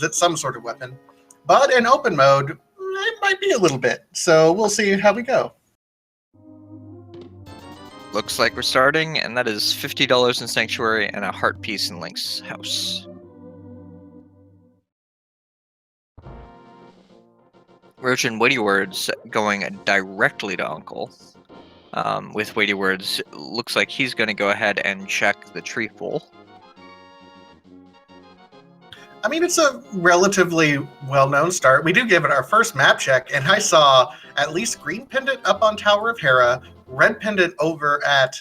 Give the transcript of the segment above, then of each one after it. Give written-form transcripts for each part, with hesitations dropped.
it's some sort of weapon. But in open mode, it might be a little bit. So we'll see how we go. Looks like we're starting, and that is $50 in Sanctuary and a heart piece in Link's house. Roshan Weighty Words going directly to Uncle. With Weighty Words, looks like he's going to go ahead and check the tree full. I mean, it's a relatively well-known start. We do give it our first map check, and I saw at least green pendant up on Tower of Hera, red pendant over at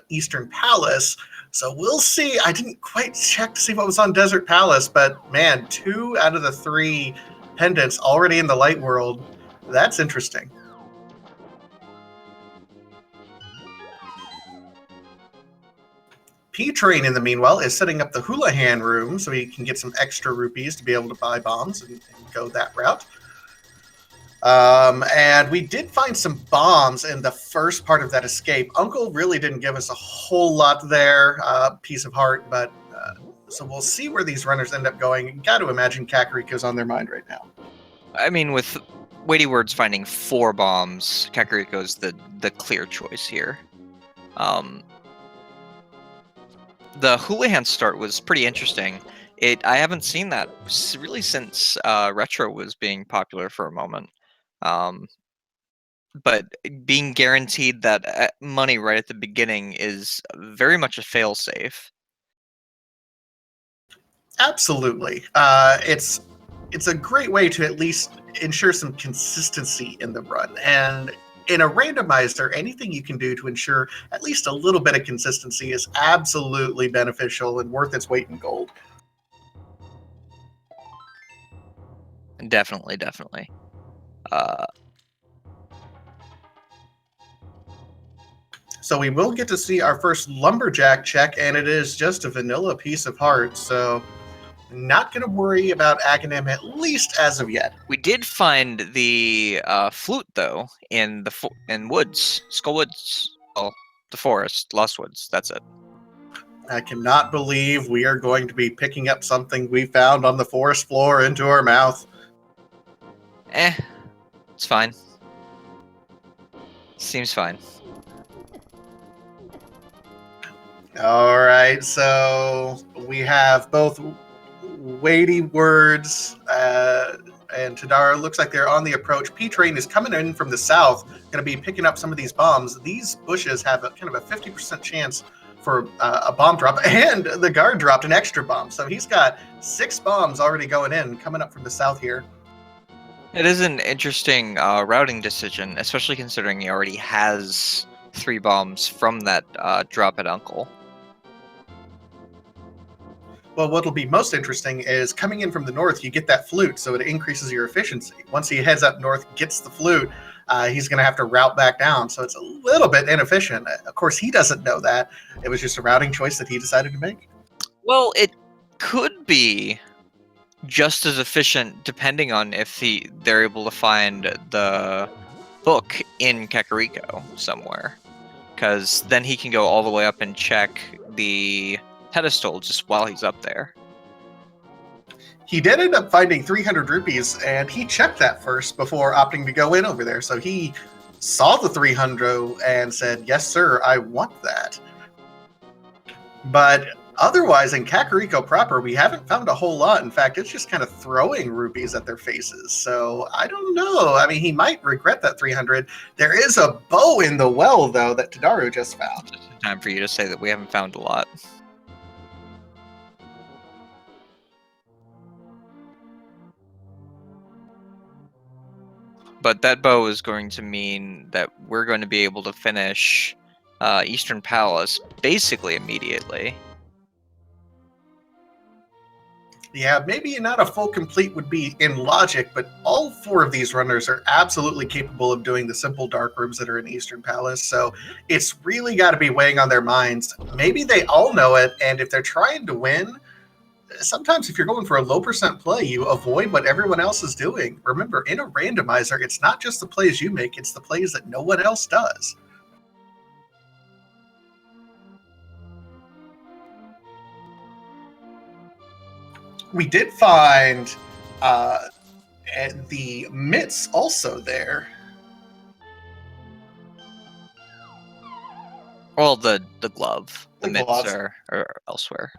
Eastern Palace. So we'll see. I didn't quite check to see what was on Desert Palace, but man, 2 out of the 3 pendants already in the light world. That's interesting. P-Train, in the meanwhile, is setting up the Houlihan room so he can get some extra rupees to be able to buy bombs and go that route. And we did find some bombs in the first part of that escape. Uncle really didn't give us a whole lot there, piece of heart, but so we'll see where these runners end up going. Got to imagine Kakariko's on their mind right now. I mean, with Weighty Words finding 4 bombs, Kakariko's the clear choice here. The Houlihan start was pretty interesting. I haven't seen that really since Retro was being popular for a moment. But being guaranteed that money right at the beginning is very much a fail-safe. Absolutely. It's a great way to at least ensure some consistency in the run. And in a randomizer, anything you can do to ensure at least a little bit of consistency is absolutely beneficial and worth its weight in gold. Definitely. So we will get to see our first lumberjack check, and it is just a vanilla piece of heart. So not going to worry about Aghanim, at least as of yet. We did find the flute, though, in woods, Skull Woods. Well, the forest, Lost Woods. That's it. I cannot believe we are going to be picking up something we found on the forest floor into our mouth. It's fine. Seems fine. All right, so we have both Weighty Words and Tadara. Looks like they're on the approach. P-Train is coming in from the south, going to be picking up some of these bombs. These bushes have a kind of a 50% chance for a bomb drop, and the guard dropped an extra bomb. So he's got 6 bombs already going in, coming up from the south here. It is an interesting routing decision, especially considering he already has 3 bombs from that drop at Uncle. Well, what'll be most interesting is coming in from the north, you get that flute, so it increases your efficiency. Once he heads up north, gets the flute, he's going to have to route back down, so it's a little bit inefficient. Of course, he doesn't know that. It was just a routing choice that he decided to make. Well, it could be just as efficient depending on if they're able to find the book in Kakariko somewhere. Because then he can go all the way up and check the pedestal just while he's up there. He did end up finding 300 rupees, and he checked that first before opting to go in over there. So he saw the 300 and said, yes, sir, I want that. But otherwise, in Kakariko proper, we haven't found a whole lot. In fact, it's just kind of throwing rupees at their faces. So I don't know. I mean, he might regret that 300. There is a bow in the well, though, that Tadaru just found. Just in time for you to say that we haven't found a lot. But that bow is going to mean that we're going to be able to finish Eastern Palace basically immediately. Yeah, maybe not a full complete would be in logic, but all 4 of these runners are absolutely capable of doing the simple dark rooms that are in Eastern Palace, so it's really got to be weighing on their minds. Maybe they all know it, and if they're trying to win, sometimes if you're going for a low percent play, you avoid what everyone else is doing. Remember, in a randomizer, it's not just the plays you make, it's the plays that no one else does. We did find the mitts also there. Well, the glove. The mitts gloves. are elsewhere.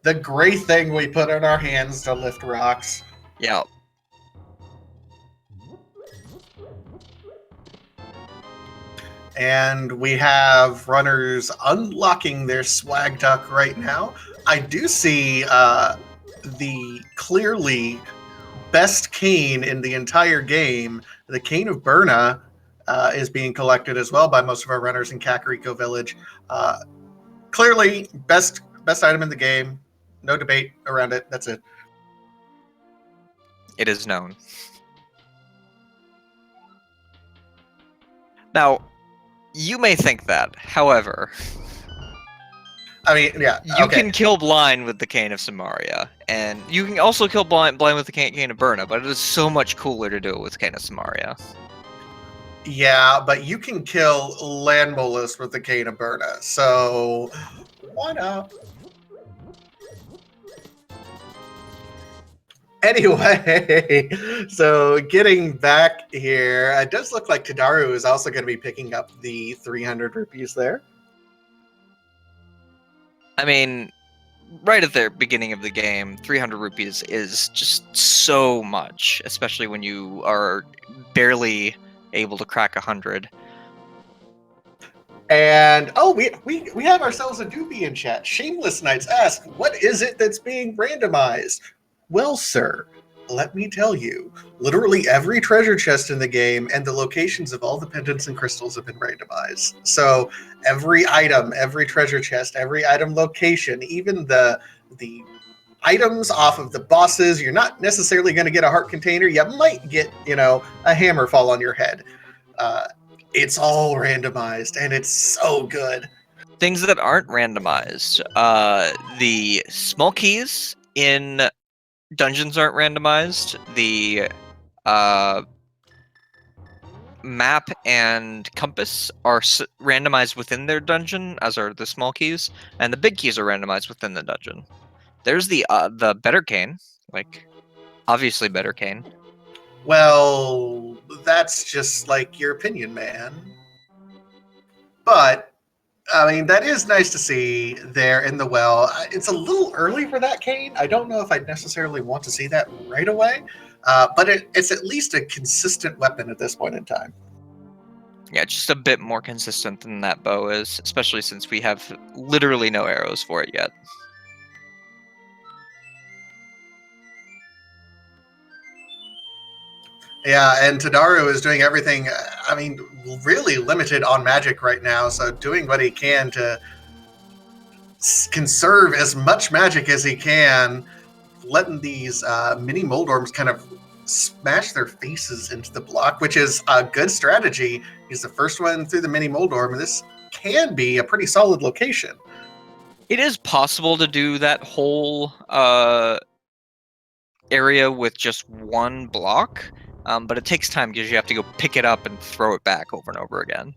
The gray thing we put in our hands to lift rocks. Yeah. And we have runners unlocking their swag duck right now. I do see the clearly best cane in the entire game, the cane of Berna, is being collected as well by most of our runners in Kakariko Village. Clearly, best item in the game. No debate around it. That's it. It is known. Now, you may think that. However, I mean, yeah, you can kill blind with the cane of Samaria, and you can also kill blind with the cane of Berna, but it is so much cooler to do it with cane of Samaria. Yeah, but you can kill land mollusk with the cane of Berna, so why not? Anyway, so getting back here, it does look like Tadaru is also going to be picking up the 300 rupees there. I mean, right at the beginning of the game, 300 rupees is just so much, especially when you are barely able to crack 100. And we have ourselves a doobie in chat. Shameless Knights ask, what is it that's being randomized? Well, sir, let me tell you. Literally every treasure chest in the game and the locations of all the pendants and crystals have been randomized. So every item, every treasure chest, every item location, even the items off of the bosses, you're not necessarily going to get a heart container. You might get, a hammer fall on your head. It's all randomized, and it's so good. Things that aren't randomized. The small keys in dungeons aren't randomized. The map and compass are randomized within their dungeon, as are the small keys, and the big keys are randomized within the dungeon. There's the better cane, like obviously better cane. Well, that's just like your opinion, man. But I mean, that is nice to see there in the well. It's a little early for that cane. I don't know if I'd necessarily want to see that right away, but it's at least a consistent weapon at this point in time. Yeah, just a bit more consistent than that bow is, especially since we have literally no arrows for it yet. Yeah, and Tadaru is doing everything, I mean, really limited on magic right now, so doing what he can to conserve as much magic as he can, letting these mini Moldorms kind of smash their faces into the block, which is a good strategy. He's the first one through the mini Moldorm, and this can be a pretty solid location. It is possible to do that whole area with just one block, but it takes time because you have to go pick it up and throw it back over and over again.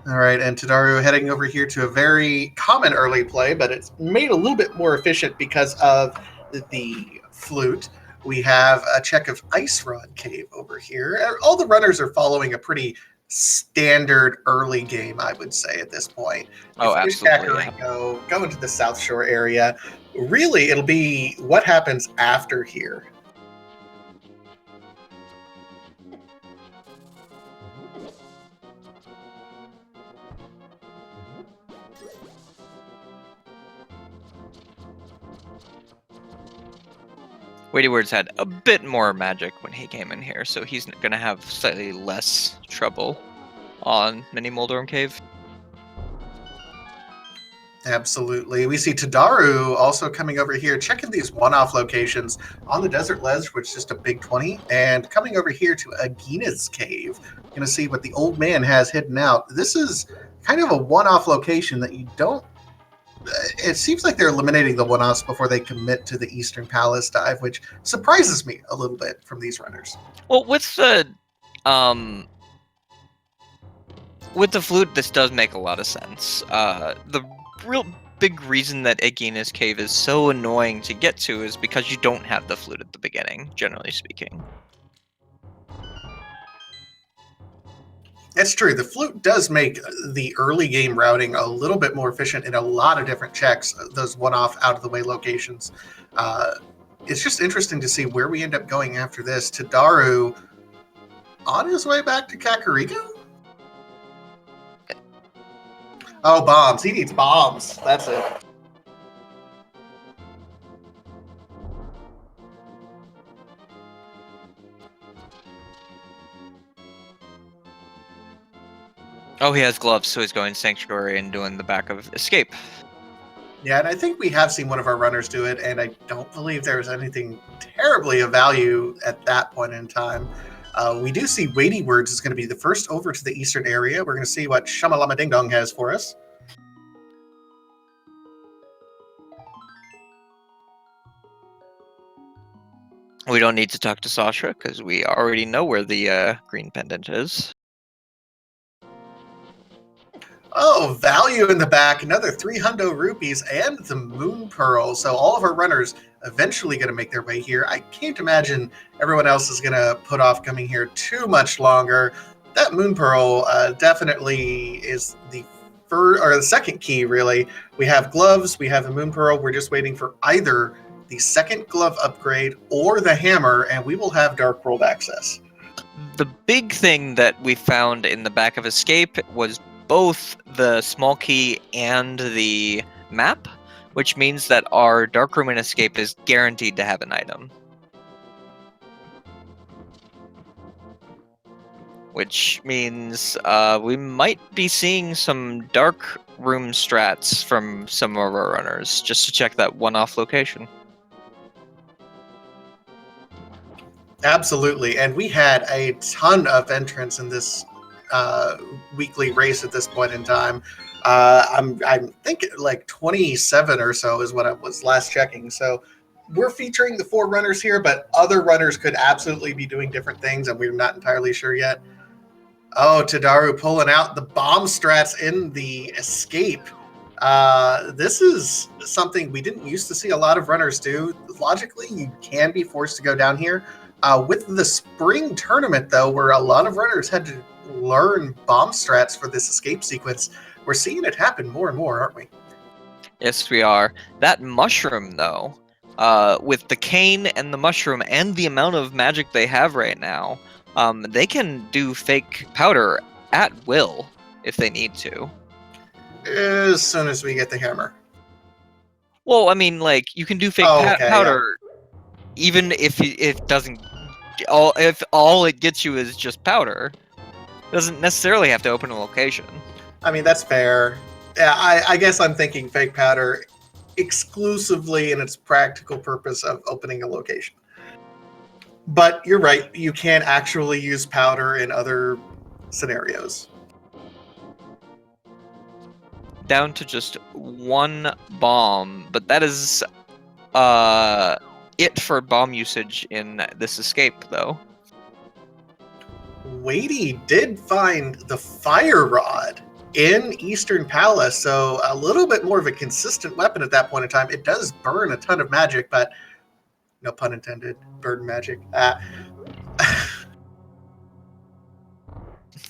All right, and Tadaru heading over here to a very common early play, but it's made a little bit more efficient because of the flute. We have a check of Ice Rod Cave over here. All the runners are following a pretty standard early game, I would say, at this point. Oh, absolutely. Go into the South Shore area. Really, it'll be what happens after here. Weighty Words had a bit more magic when he came in here, so he's going to have slightly less trouble on Mini Moldorm Cave. Absolutely. We see Tadaru also coming over here, checking these one-off locations on the Desert Ledge, which is just a big 20, and coming over here to Agina's Cave. Going to see what the old man has hidden out. This is kind of a one-off location that you don't... It seems like they're eliminating the one-offs before they commit to the Eastern Palace dive, which surprises me a little bit from these runners. Well, with the with the flute, this does make a lot of sense. The real big reason that Aegina's Cave is so annoying to get to is because you don't have the flute at the beginning, generally speaking. That's true. The flute does make the early game routing a little bit more efficient in a lot of different checks, those one-off out-of-the-way locations. It's just interesting to see where we end up going after this. Tadaru on his way back to Kakariko? Oh, bombs. He needs bombs. That's it. Oh, he has gloves, so he's going Sanctuary and doing the back of Escape. Yeah, and I think we have seen one of our runners do it, and I don't believe there's anything terribly of value at that point in time. We do see Weighty Words is going to be the first over to the eastern area. We're going to see what Shamalama Ding Dong has for us. We don't need to talk to Sasha, because we already know where the green pendant is. Oh, value in the back, another 300 rupees and the Moon Pearl. So all of our runners eventually going to make their way here. I can't imagine everyone else is going to put off coming here too much longer. That Moon Pearl definitely is the first or the second key, really. We have gloves, we have the Moon Pearl. We're just waiting for either the second glove upgrade or the hammer, and we will have Dark World access. The big thing that we found in the back of Escape was both the small key and the map, which means that our Dark Room in Escape is guaranteed to have an item. Which means we might be seeing some Dark Room strats from some of our runners, just to check that one-off location. Absolutely, and we had a ton of entrants in this weekly race at this point in time. I'm thinking like 27 or so is what I was last checking. So we're featuring the 4 runners here, but other runners could absolutely be doing different things, and we're not entirely sure yet. Oh, Tadaru pulling out the bomb strats in the Escape. This is something we didn't used to see a lot of runners do. Logically, you can be forced to go down here. With the spring tournament, though, where a lot of runners had to learn bomb strats for this escape sequence, we're seeing it happen more and more, aren't we? Yes, we are. That mushroom, though, with the cane and the mushroom and the amount of magic they have right now, they can do fake powder at will if they need to. As soon as we get the hammer. Well, I mean, like, you can do fake powder even if it doesn't. If all it gets you is just powder, it doesn't necessarily have to open a location. I mean, that's fair. Yeah, I guess I'm thinking fake powder exclusively in its practical purpose of opening a location. But you're right, you can actually use powder in other scenarios. Down to just one bomb, but that is it for bomb usage in this escape, though. Weighty did find the fire rod in Eastern Palace, so a little bit more of a consistent weapon at that point in time. It does burn a ton of magic, but no pun intended, burn magic. I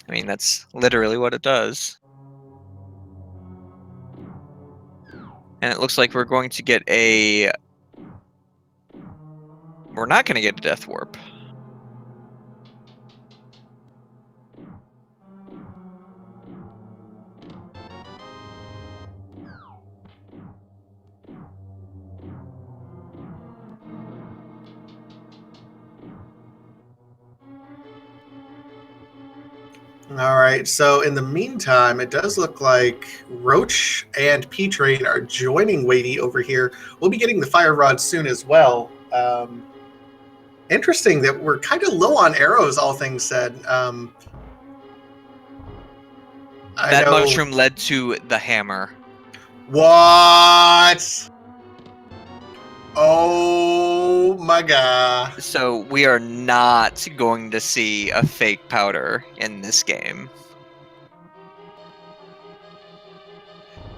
mean, that's literally what it does. And it looks like we're going to get a... We're not going to get a Death Warp. All right, so in the meantime, it does look like Roach and P-Train are joining Weighty over here. We'll be getting the Fire Rod soon as well. Interesting that we're kind of low on arrows, all things said. That mushroom led to the hammer. What? Oh my god. So we are not going to see a fake powder in this game.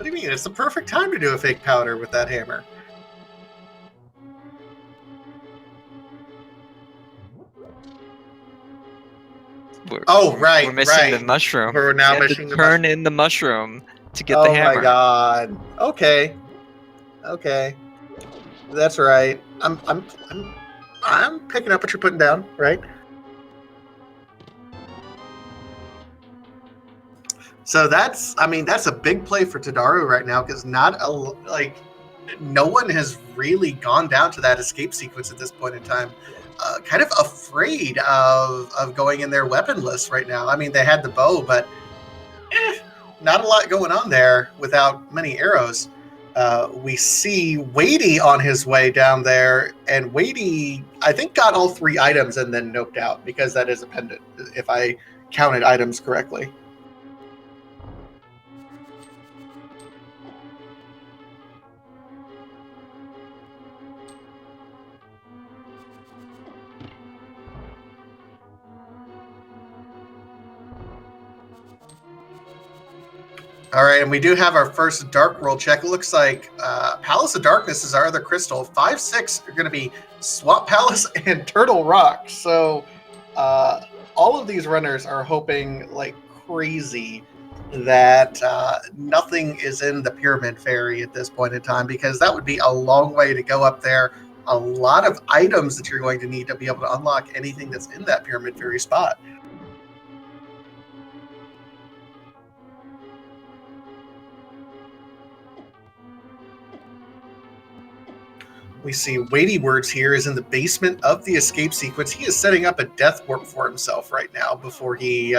What do you mean? It's the perfect time to do a fake powder with that hammer. We're missing the mushroom. We're now missing the turn in the mushroom to get the hammer. Oh my god. Okay. That's right. I'm picking up what you're putting down, right? So that's a big play for Tadaru right now, because no one has really gone down to that escape sequence at this point in time. Kind of afraid of going in there weaponless right now. I mean, they had the bow, but not a lot going on there without many arrows. We see Wadey on his way down there, and Wadey, I think, got all 3 items and then noped out, because that is a pendant, if I counted items correctly. All right, and we do have our first Dark World check. It looks like Palace of Darkness is our other crystal. 5, 6 are going to be Swamp Palace and Turtle Rock. So all of these runners are hoping like crazy that nothing is in the Pyramid Fairy at this point in time, because that would be a long way to go up there. A lot of items that you're going to need to be able to unlock anything that's in that Pyramid Fairy spot. We see Weighty Words here is in the basement of the escape sequence. He is setting up a death warp for himself right now before he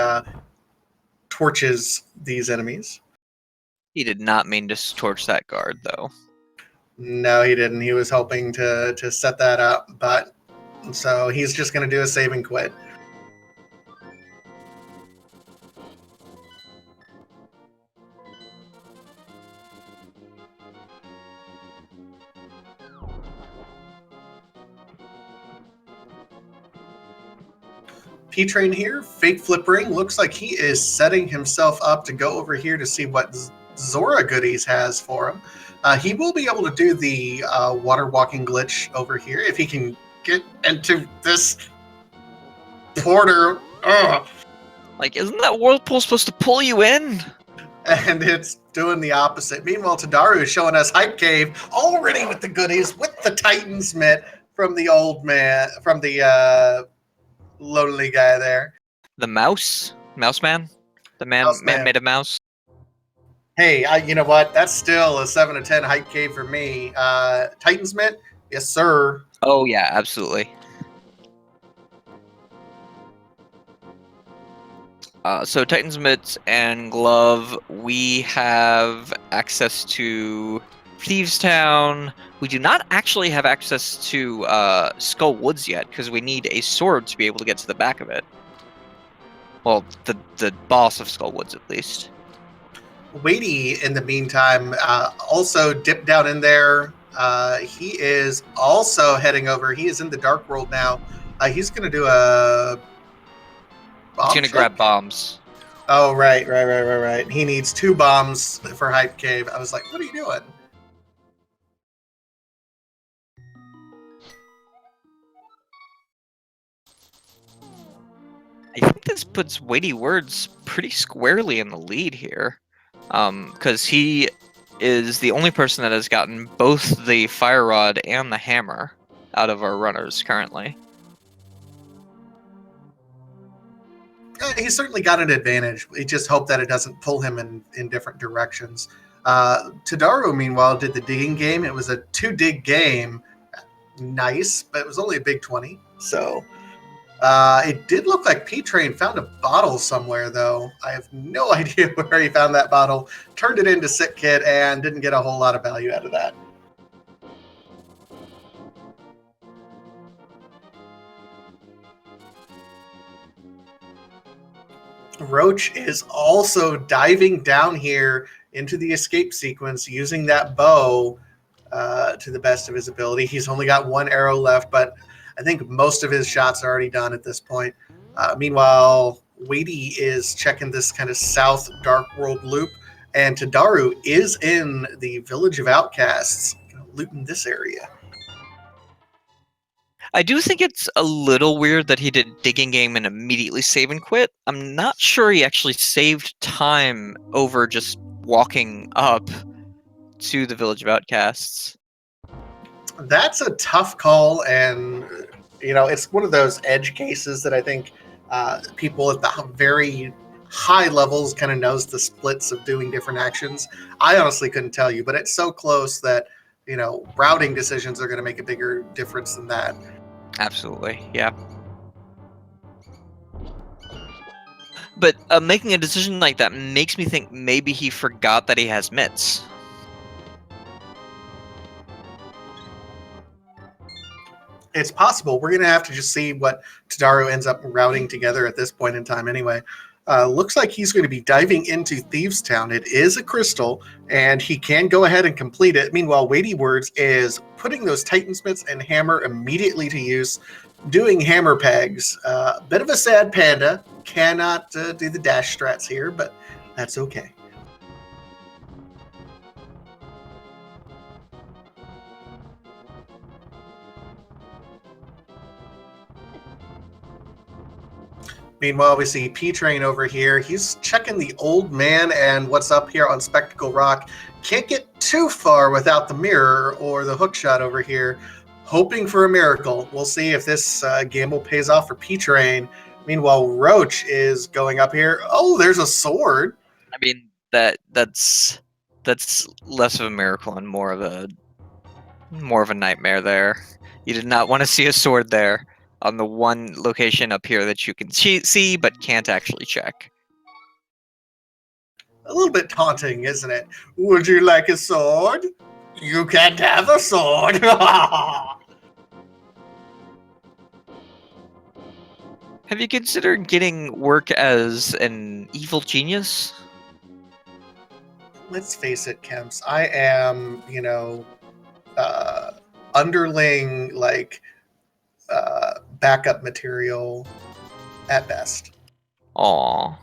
torches these enemies. He did not mean to torch that guard, though. No, he didn't. He was hoping to set that up, but so he's just going to do a save and quit. P-Train here, fake flip ring. Looks like he is setting himself up to go over here to see what Zora Goodies has for him. He will be able to do the water walking glitch over here if he can get into this porter. Ugh. Like, isn't that whirlpool supposed to pull you in? And it's doing the opposite. Meanwhile, Tadaru is showing us Hype Cave already with the goodies, with the Titan's mitt from the old man, from the lonely guy there. The mouse man. The man made a mouse. Hey, you know what? That's still a 7 to 10 Hype Cave for me. Titan's mitt, yes sir. Oh yeah, absolutely. So Titan's Mitts and Glove, we have access to Thieves Town. We do not actually have access to Skull Woods yet, because we need a sword to be able to get to the back of it. Well, the boss of Skull Woods, at least. Weighty, in the meantime, also dipped down in there. He is also heading over. He is in the Dark World now. He's going to do a... He's going to grab bombs. Oh, right. He needs 2 bombs for Hype Cave. I was like, what are you doing? I think this puts Weighty Words pretty squarely in the lead here. Because he is the only person that has gotten both the Fire Rod and the Hammer out of our runners currently. He's certainly got an advantage. We just hope that it doesn't pull him in different directions. Tadaru, meanwhile, did the digging game. It was a 2-dig game. Nice, but it was only a big 20. So it did look like P-Train found a bottle somewhere, though. I have no idea where he found that bottle. Turned it into Sick Kid and didn't get a whole lot of value out of that. Roach is also diving down here into the escape sequence using that bow to the best of his ability. He's only got 1 arrow left, but I think most of his shots are already done at this point. Meanwhile, Weighty is checking this kind of south Dark World loop. And Tadaru is in the Village of Outcasts, looting this area. I do think it's a little weird that he did digging game and immediately save and quit. I'm not sure he actually saved time over just walking up to the Village of Outcasts. That's a tough call, and it's one of those edge cases that I think people at the very high levels kind of knows the splits of doing different actions. I honestly couldn't tell you, but it's so close that routing decisions are going to make a bigger difference than that. Absolutely, yeah. But making a decision like that makes me think maybe he forgot that he has mitts. It's possible. We're going to have to just see what Tadaru ends up routing together at this point in time anyway. Looks like he's going to be diving into Thieves Town. It is a crystal, and he can go ahead and complete it. Meanwhile, Weighty Words is putting those Titansmiths and Hammer immediately to use, doing hammer pegs. Bit of a sad panda. Cannot do the dash strats here, but that's okay. Meanwhile, we see P-Train over here. He's checking the old man and what's up here on Spectacle Rock. Can't get too far without the mirror or the hook shot over here. Hoping for a miracle. We'll see if this gamble pays off for P-Train. Meanwhile, Roach is going up here. Oh, there's a sword. I mean, that's less of a miracle and more of a nightmare there. You did not want to see a sword there on the one location up here that you can see but can't actually check. A little bit taunting, isn't it? Would you like a sword? You can't have a sword. Have you considered getting work as an evil genius? Let's face it, Kemps. I am, underling, backup material at best. Aww.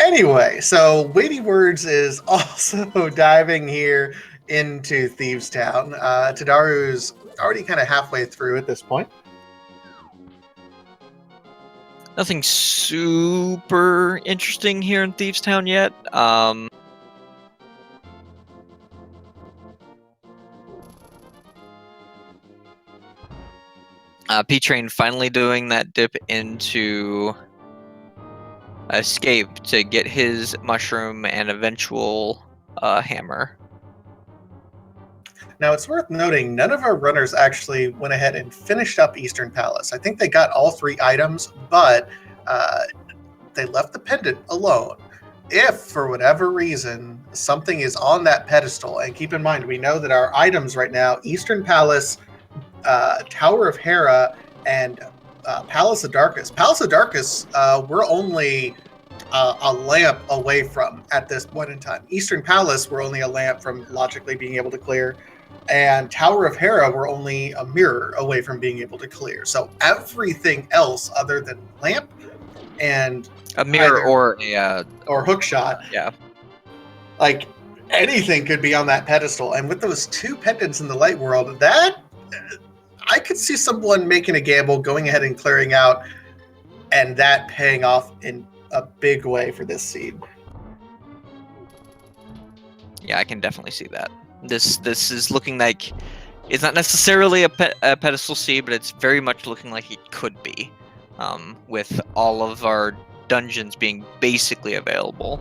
Anyway, so Weighty Words is also diving here into Thieves Town. Tadaru's already kind of halfway through at this point. Nothing super interesting here in Thieves Town yet. P-Train finally doing that dip into Escape to get his mushroom and eventual hammer. Now, it's worth noting, none of our runners actually went ahead and finished up Eastern Palace. I think they got all 3 items, but they left the pendant alone. If, for whatever reason, something is on that pedestal, and keep in mind, we know that our items right now, Eastern Palace, Tower of Hera, and Palace of Darkness. Palace of Darkness, we're only a lamp away from at this point in time. Eastern Palace, we're only a lamp from logically being able to clear. And Tower of Hera, we're only a mirror away from being able to clear. So everything else other than lamp and a mirror or hook shot, yeah, like anything could be on that pedestal. And with those 2 pendants in the light world, that I could see someone making a gamble, going ahead and clearing out, and that paying off in a big way for this seed. Yeah, I can definitely see that. This is looking like it's not necessarily a pedestal seed, but it's very much looking like it could be, with all of our dungeons being basically available.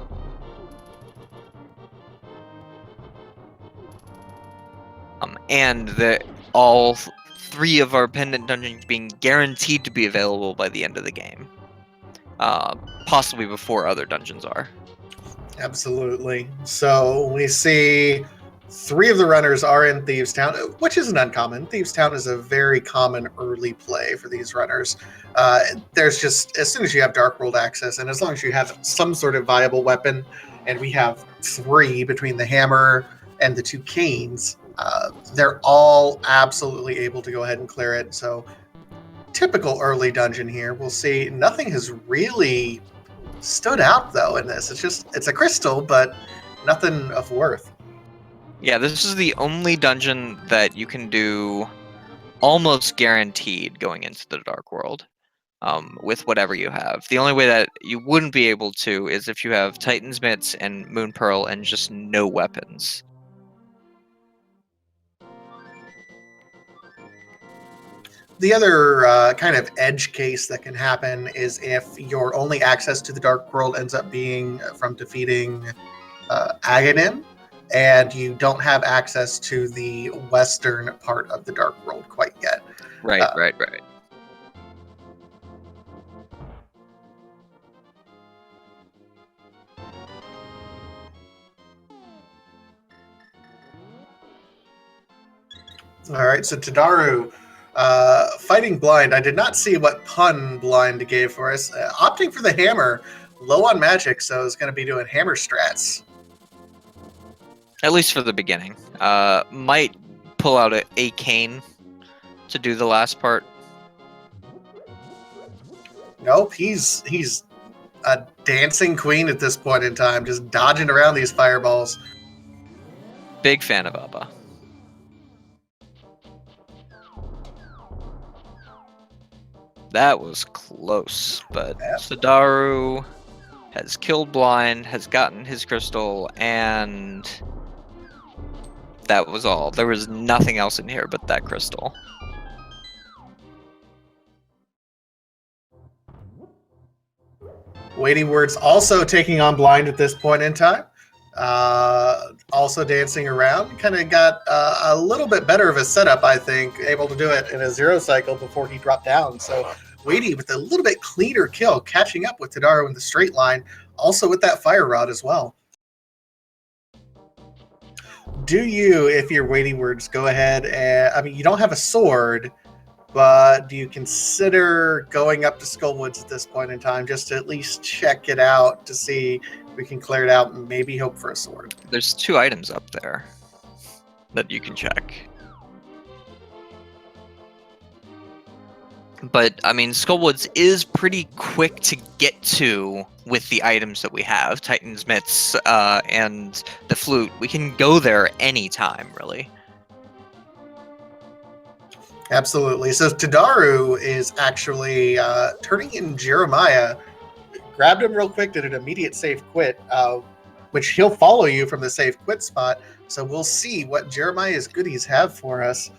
And all 3 of our pendant dungeons being guaranteed to be available by the end of the game, possibly before other dungeons are. Absolutely. So we see 3 of the runners are in Thieves Town, which isn't uncommon. Thieves Town is a very common early play for these runners. There's just, as soon as you have Dark World access, and as long as you have some sort of viable weapon, and we have 3 between the hammer and the 2 canes, they're all absolutely able to go ahead and clear it. So typical early dungeon here. We'll see. Nothing has really stood out though in this. It's a crystal, but nothing of worth. Yeah, this is the only dungeon that you can do almost guaranteed going into the Dark World. With whatever you have. The only way that you wouldn't be able to is if you have Titan's Mitts and Moon Pearl and just no weapons. The other kind of edge case that can happen is if your only access to the Dark World ends up being from defeating Aghanim, and you don't have access to the western part of the Dark World quite yet. Right. All right, so Tadaru, fighting blind. I did not see what pun blind gave for us. Opting for the hammer, low on magic, so it's going to be doing hammer strats. At least for the beginning. Might pull out a cane to do the last part. Nope, he's a dancing queen at this point in time, just dodging around these fireballs. Big fan of Abba. That was close, but Yep. Tadaru has killed blind, has gotten his crystal, and that was all. There was nothing else in here but that crystal. Waiting Words also taking on blind at this point in time. Also dancing around. Kind of got a little bit better of a setup, I think, able to do it in a 0 cycle before he dropped down. So Weighty with a little bit cleaner kill, catching up with Tadaru in the straight line, also with that fire rod as well. Do you, if you're Weighty Words, go ahead and, I mean, you don't have a sword, but do you consider going up to Skullwoods at this point in time just to at least check it out to see if we can clear it out and maybe hope for a sword? There's 2 items up there that you can check. But, I mean, Skullwoods is pretty quick to get to with the items that we have. Titan's Mitts and the flute. We can go there anytime, really. Absolutely. So Tadaru is actually turning in Jeremiah. Grabbed him real quick, did an immediate safe quit, which he'll follow you from the safe quit spot. So we'll see what Jeremiah's goodies have for us.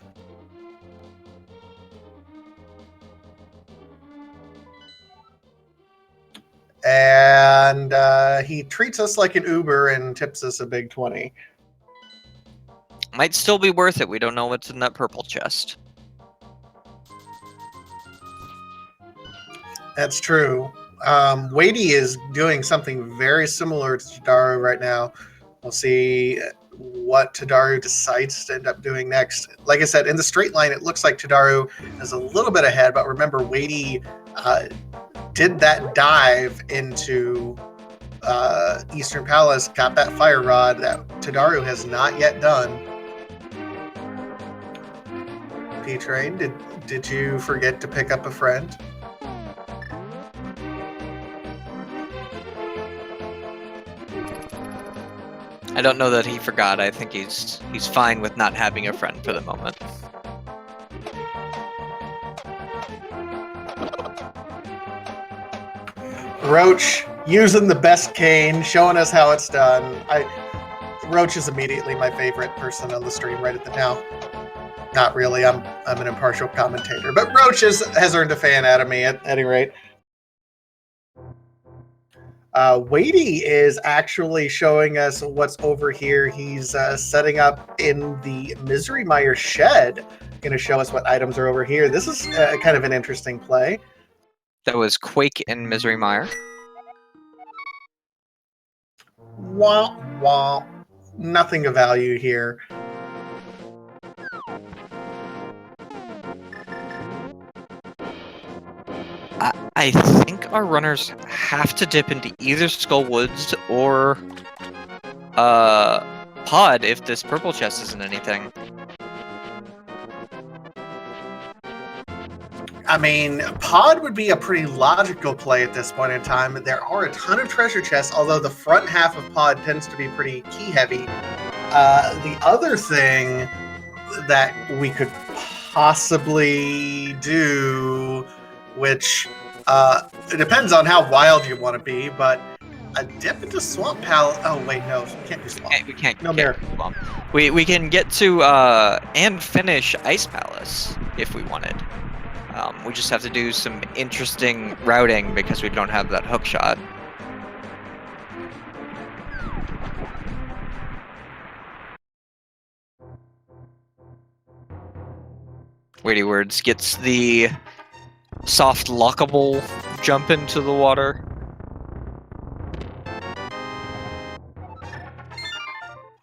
And he treats us like an Uber and tips us a big 20. Might still be worth it. We don't know what's in that purple chest. That's true. Weighty is doing something very similar to Tadaru right now. We'll see what Tadaru decides to end up doing next. Like I said, in the straight line, it looks like Tadaru is a little bit ahead, but remember, Weighty did that dive into Eastern Palace, got that fire rod that Tadaru has not yet done. P-Train, did you forget to pick up a friend? I don't know that he forgot. I think he's fine with not having a friend for the moment. Roach using the best cane, showing us how it's done. Roach is immediately my favorite person on the stream right at the now. Not really. I'm an impartial commentator, but Roach has earned a fan out of me at any rate. Weighty is actually showing us what's over here. He's setting up in the Misery Mire shed. Going to show us what items are over here. This is kind of an interesting play. That was Quake and Misery Mire. Wah, wah. Nothing of value here. I think our runners have to dip into either Skullwoods or Pod if this purple chest isn't anything. I mean, Pod would be a pretty logical play at this point in time. There are a ton of treasure chests, although the front half of Pod tends to be pretty key heavy. The other thing that we could possibly do, which it depends on how wild you want to be, but a dip into Swamp Pal. Oh wait, no, we can't do Swamp. We can't. No, can't Mirror. Swamp. We can get to and finish Ice Palace if we wanted. We just have to do some interesting routing because we don't have that hook shot. Weighty Words gets the soft lockable jump into the water.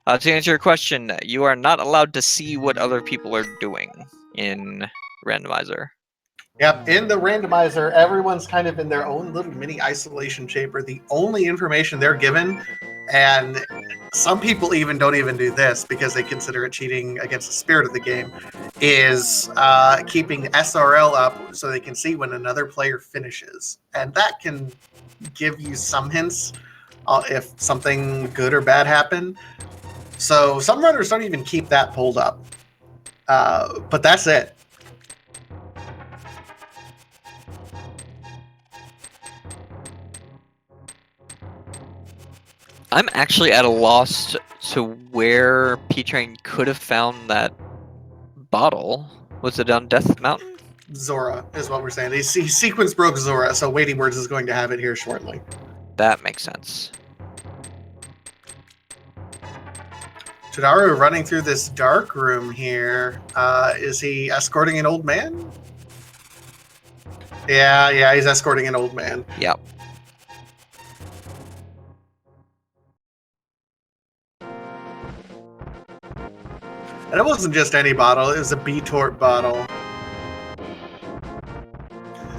To answer your question, you are not allowed to see what other people are doing in Randomizer. Yep, in the randomizer, everyone's kind of in their own little mini isolation chamber. The only information they're given, and some people even don't even do this because they consider it cheating against the spirit of the game, is keeping SRL up so they can see when another player finishes. And that can give you some hints if something good or bad happened. So some runners don't even keep that pulled up. But that's it. I'm actually at a loss to where P-Train could have found that bottle. Was it on Death Mountain? Zora is what we're saying. He sequence broke Zora, so Weighty Words is going to have it here shortly. That makes sense. Tadaru running through this dark room here. Is he escorting an old man? Yeah, he's escorting an old man. Yep. And it wasn't just any bottle, it was a B-Tort bottle.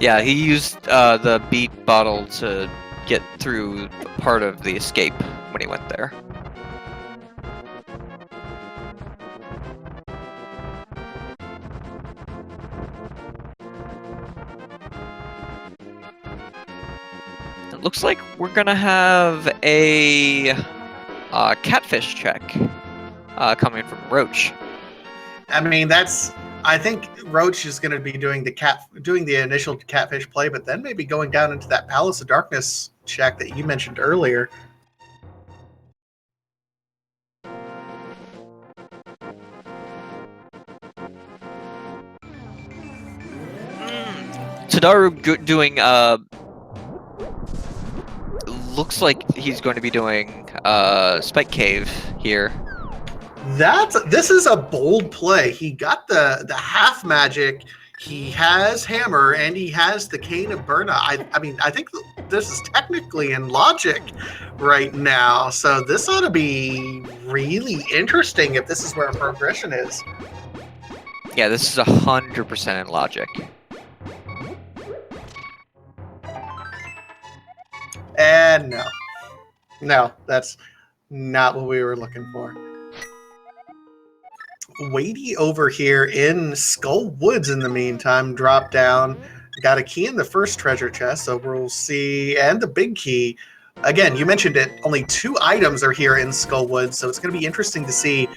Yeah, he used the beat bottle to get through part of the escape when he went there. It looks like we're gonna have a catfish check coming from Roach. I mean, I think Roach is going to be doing the initial catfish play, but then maybe going down into that Palace of Darkness check that you mentioned earlier. Tadaru doing looks like he's going to be doing Spike Cave here. This is a bold play. He got the half magic, he has hammer, and he has the cane of Burna. I mean, I think this is technically in logic right now, so this ought to be really interesting if this is where our progression is. Yeah, this is 100% in logic. And no, that's not what we were looking for. Weighty over here in Skull Woods in the meantime dropped down, got a key in the first treasure chest, so we'll see, and the big key. Again, you mentioned it, only 2 items are here in Skull Woods, so it's going to be interesting to see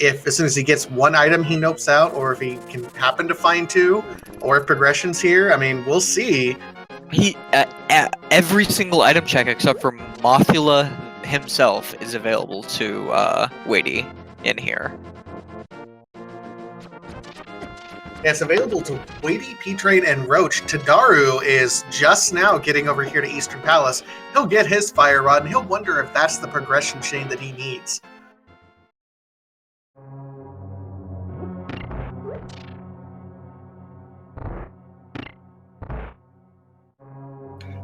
if as soon as he gets 1 item he nopes out, or if he can happen to find 2, or if progression's here. I mean, we'll see. He every single item check except for Mothula himself is available to Weighty in here. It's available to Weighty, P-Train, and Roach. Tadaru is just now getting over here to Eastern Palace. He'll get his Fire Rod, and he'll wonder if that's the progression chain that he needs.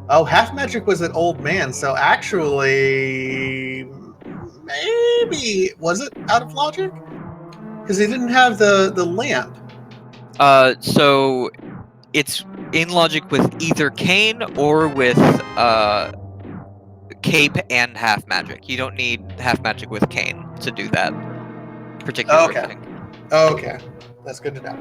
Oh, Half Magic was an old man, so actually, maybe, was it out of logic? Because he didn't have the lamp. So it's in logic with either Cane or with Cape and Half Magic. You don't need Half Magic with Cane to do that particular thing. Okay, that's good to know.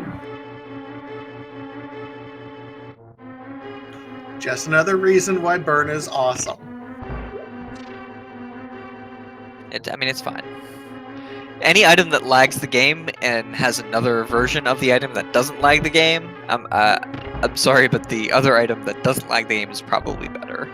Just another reason why burn is awesome. I mean, it's fine. Any item that lags the game and has another version of the item that doesn't lag the game, I'm sorry, but the other item that doesn't lag the game is probably better.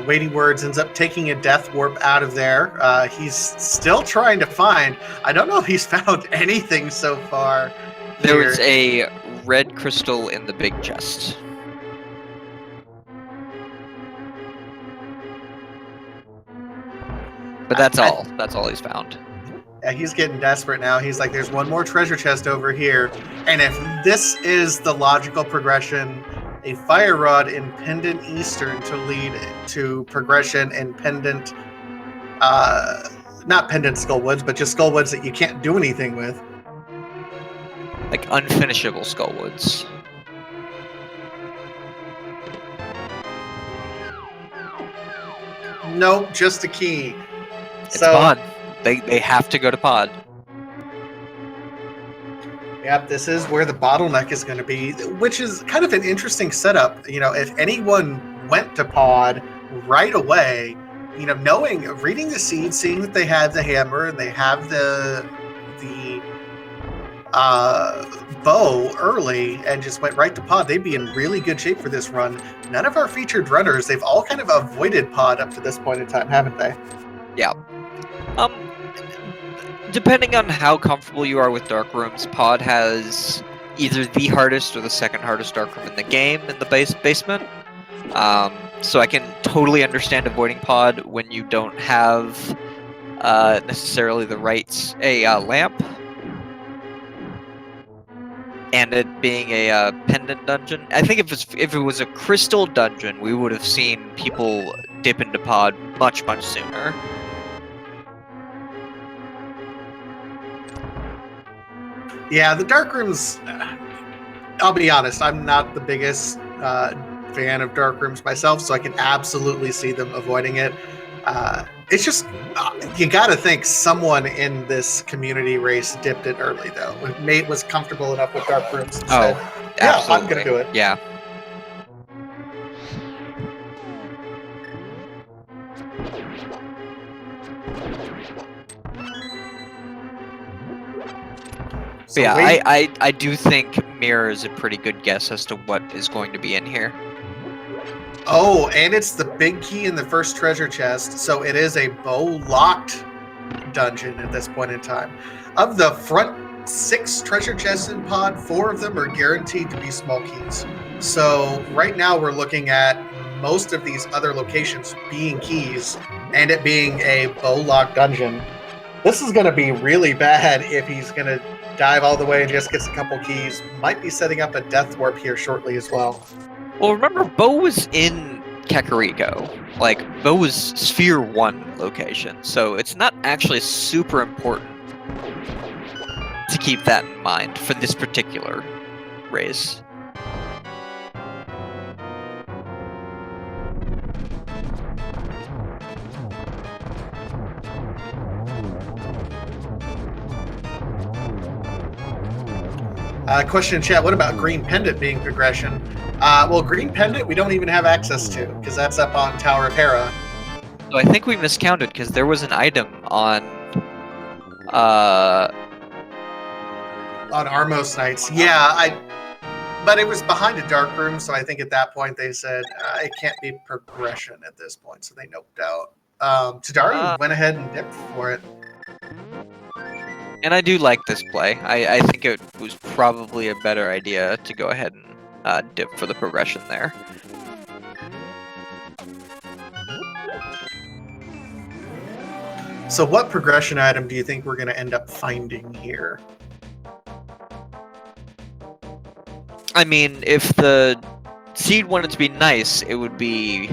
Weighty Words ends up taking a Death Warp out of there. He's still trying to find. I don't know if he's found anything so far. There was a red crystal in the big chest. But that's all. That's all he's found. Yeah, he's getting desperate now. He's like, there's one more treasure chest over here. And if this is the logical progression, a fire rod in Pendant Eastern to lead to progression in Pendant, not Pendant Skullwoods, but just Skullwoods that you can't do anything with. Like unfinishable Skullwoods. Nope, just a key. It's pod. They have to go to pod. Yep, this is where the bottleneck is going to be, which is kind of an interesting setup. You know, if anyone went to pod right away, you know, reading the seed, seeing that they have the hammer and they have the bow early and just went right to pod, they'd be in really good shape for this run. None of our featured runners, they've all kind of avoided pod up to this point in time, haven't they? Yeah. Depending on how comfortable you are with dark rooms, pod has either the hardest or the second hardest dark room in the game in the basement. So I can totally understand avoiding pod when you don't have necessarily the right lamp, and it being a pendant dungeon. I think if it was a crystal dungeon, we would have seen people dip into pod much sooner. Yeah, the dark rooms, I'll be honest, I'm not the biggest fan of dark rooms myself, so I can absolutely see them avoiding it. It's just, you gotta think someone in this community race dipped it early, though. Mate was comfortable enough with dark rooms and said, yeah, absolutely. I'm gonna do it. Yeah. So yeah, I do think mirror is a pretty good guess as to what is going to be in here. Oh, and it's the big key in the first treasure chest, so it is a bow-locked dungeon at this point in time. Of the front 6 treasure chests in pod, 4 of them are guaranteed to be small keys. So right now we're looking at most of these other locations being keys, and it being a bow-locked dungeon. This is going to be really bad if he's going to dive all the way and just gets a couple keys. Might be setting up a death warp here shortly as well. Well, remember, Bo was in Kakariko. Like, Bo was Sphere 1 location, so it's not actually super important to keep that in mind for this particular race. Question in chat, what about Green Pendant being progression? Well, Green Pendant we don't even have access to, because that's up on Tower of Hera. So I think we miscounted, because there was an item on Armos Nights. Yeah, but it was behind a dark room, so I think at that point they said it can't be progression at this point, so they noped out. Tadari went ahead and dipped for it. And I do like this play. I think it was probably a better idea to go ahead and dip for the progression there. So what progression item do you think we're going to end up finding here? I mean, if the seed wanted to be nice, it would be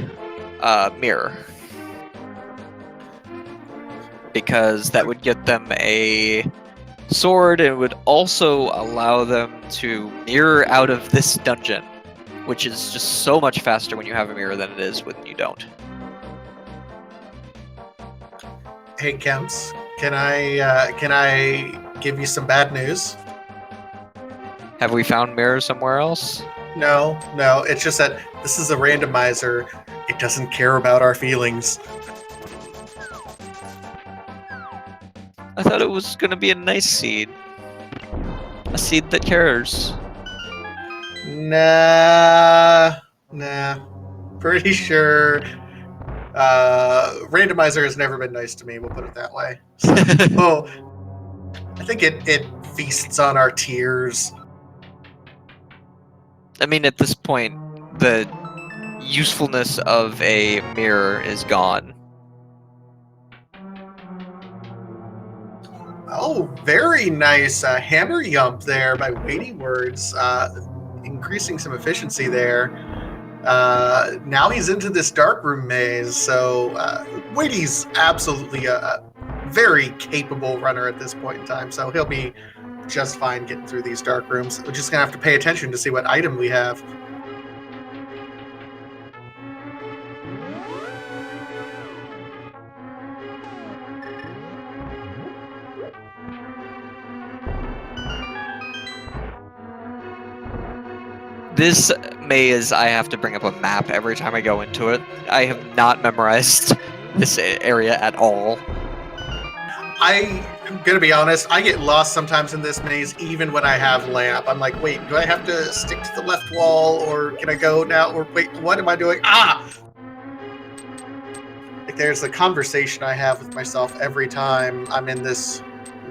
mirror. Because that would get them a sword, and would also allow them to mirror out of this dungeon, which is just so much faster when you have a mirror than it is when you don't. Hey Kemps, can I give you some bad news? Have we found mirrors somewhere else? No, it's just that this is a randomizer. It doesn't care about our feelings. I thought it was gonna be a nice seed. A seed that cares. Nah. Pretty sure randomizer has never been nice to me, we'll put it that way. So, I think it feasts on our tears. I mean, at this point, the usefulness of a mirror is gone. Oh, very nice hammer yump there by Weighty Words, increasing some efficiency there. Now he's into this dark room maze, so Weighty's absolutely a very capable runner at this point in time, so he'll be just fine getting through these dark rooms. We're just gonna have to pay attention to see what item we have. This maze, I have to bring up a map every time I go into it. I have not memorized this area at all. I'm gonna be honest, I get lost sometimes in this maze, even when I have lamp. I'm like, wait, do I have to stick to the left wall, or can I go now? Or wait, what am I doing? Like, there's a conversation I have with myself every time I'm in this,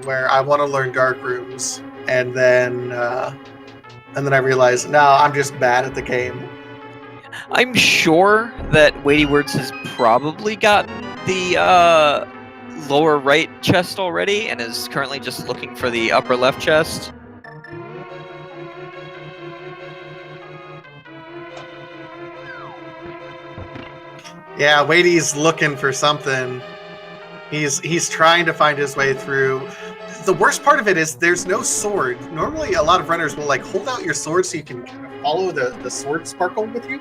where I want to learn dark rooms, and then I realize, no, I'm just bad at the game. I'm sure that Weighty Words has probably gotten the lower right chest already and is currently just looking for the upper left chest. Yeah, Weighty's looking for something. He's trying to find his way through. The worst part of it is there's no sword. Normally, a lot of runners will like hold out your sword so you can kind of follow the sword sparkle with you.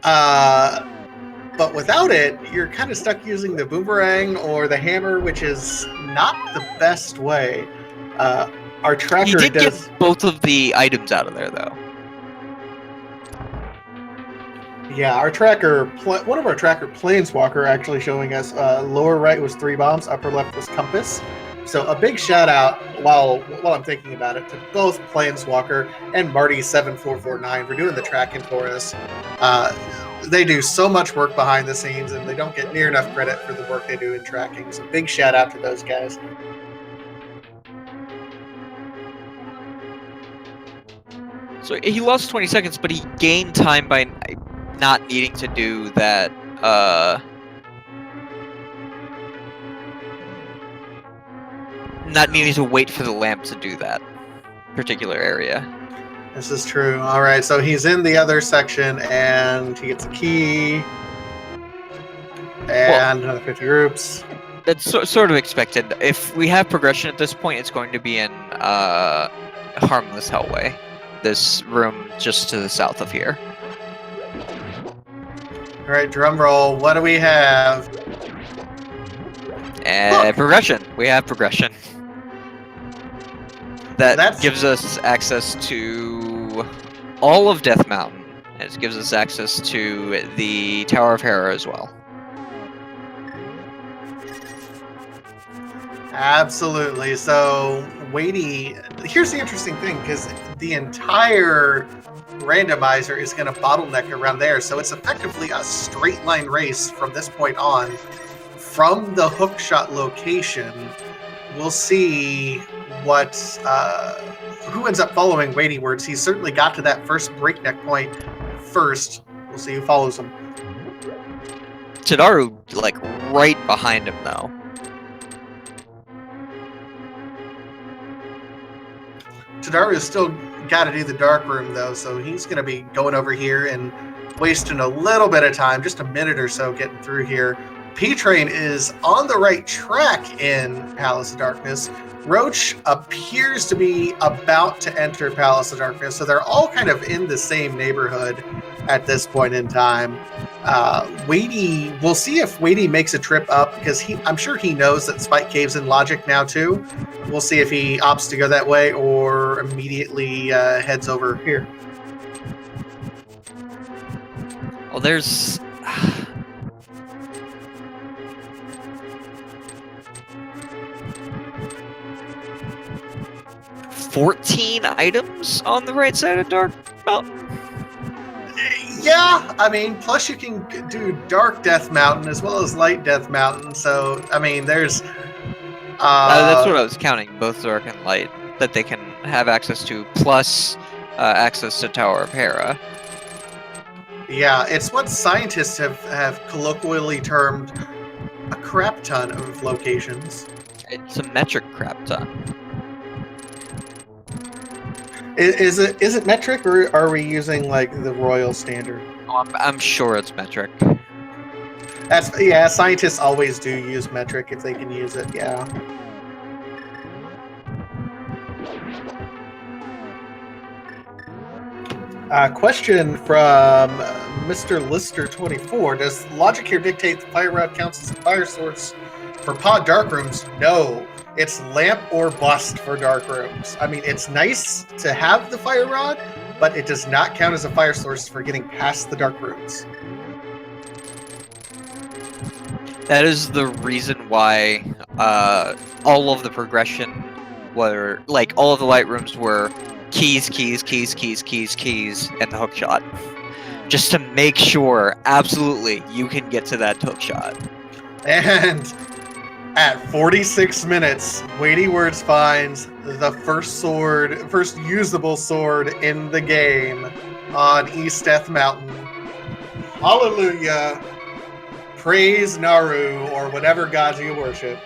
But without it, you're kind of stuck using the boomerang or the hammer, which is not the best way. Our tracker He did does. get both of the items out of there, though. Yeah, our tracker, one of our tracker, Planeswalker, actually showing us lower right was 3 bombs, upper left was compass. So a big shout out, while I'm thinking about it, to both Planeswalker and Marty7449 for doing the tracking for us. They do so much work behind the scenes, and they don't get near enough credit for the work they do in tracking. So big shout out to those guys. So he lost 20 seconds, but he gained time by not needing to do that. Not needing to wait for the lamp to do that particular area. This is true. All right, so he's in the other section, and he gets a key, and another 50 groups. That's sort of expected. If we have progression at this point, it's going to be in Harmless Hellway, this room just to the south of here. All right, drum roll. What do we have? Progression. We have progression. That gives us access to all of Death Mountain. It gives us access to the Tower of Hera as well. Absolutely. So, Weighty, here's the interesting thing, because the entire randomizer is going to bottleneck around there. So it's effectively a straight line race from this point on. From the hookshot location, we'll see what who ends up following Weighty Words. He's certainly got to that first breakneck point first. We'll see who follows him. Tadaru, like, right behind him, though. Tadaru's still got to do the dark room, though, so he's going to be going over here and wasting a little bit of time, just a minute or so getting through here. P-Train is on the right track in Palace of Darkness. Roach appears to be about to enter Palace of Darkness, so they're all kind of in the same neighborhood. at this point in time. Wadey, we'll see if Wadey makes a trip up because I'm sure he knows that Spike Cave's in Logic now too. We'll see if he opts to go that way or immediately heads over here. Well, there's 14 items on the right side of Dark Mountain. Yeah, I mean, plus you can do Dark Death Mountain as well as Light Death Mountain. So, I mean, there's. That's what I was counting, both Dark and Light, that they can have access to, plus access to Tower of Hera. Yeah, it's what scientists have colloquially termed a crap ton of locations. It's a metric crap ton. Is it metric, or are we using like the royal standard? Oh, I'm sure it's metric. Yeah. Scientists always do use metric if they can use it. Yeah. Question from Mr. Lister24. Does logic here dictate the fire rod counts as a fire source for pod dark rooms? No. It's lamp or bust for dark rooms. I mean, it's nice to have the fire rod, but it does not count as a fire source for getting past the dark rooms. That is the reason why all of the progression were, like, all of the light rooms were keys, and the hook shot. Just to make sure, absolutely, you can get to that hook shot. And at 46 minutes, Weighty Words finds the first usable sword in the game on East Death Mountain. Hallelujah. Praise Naru, or whatever gods you worship.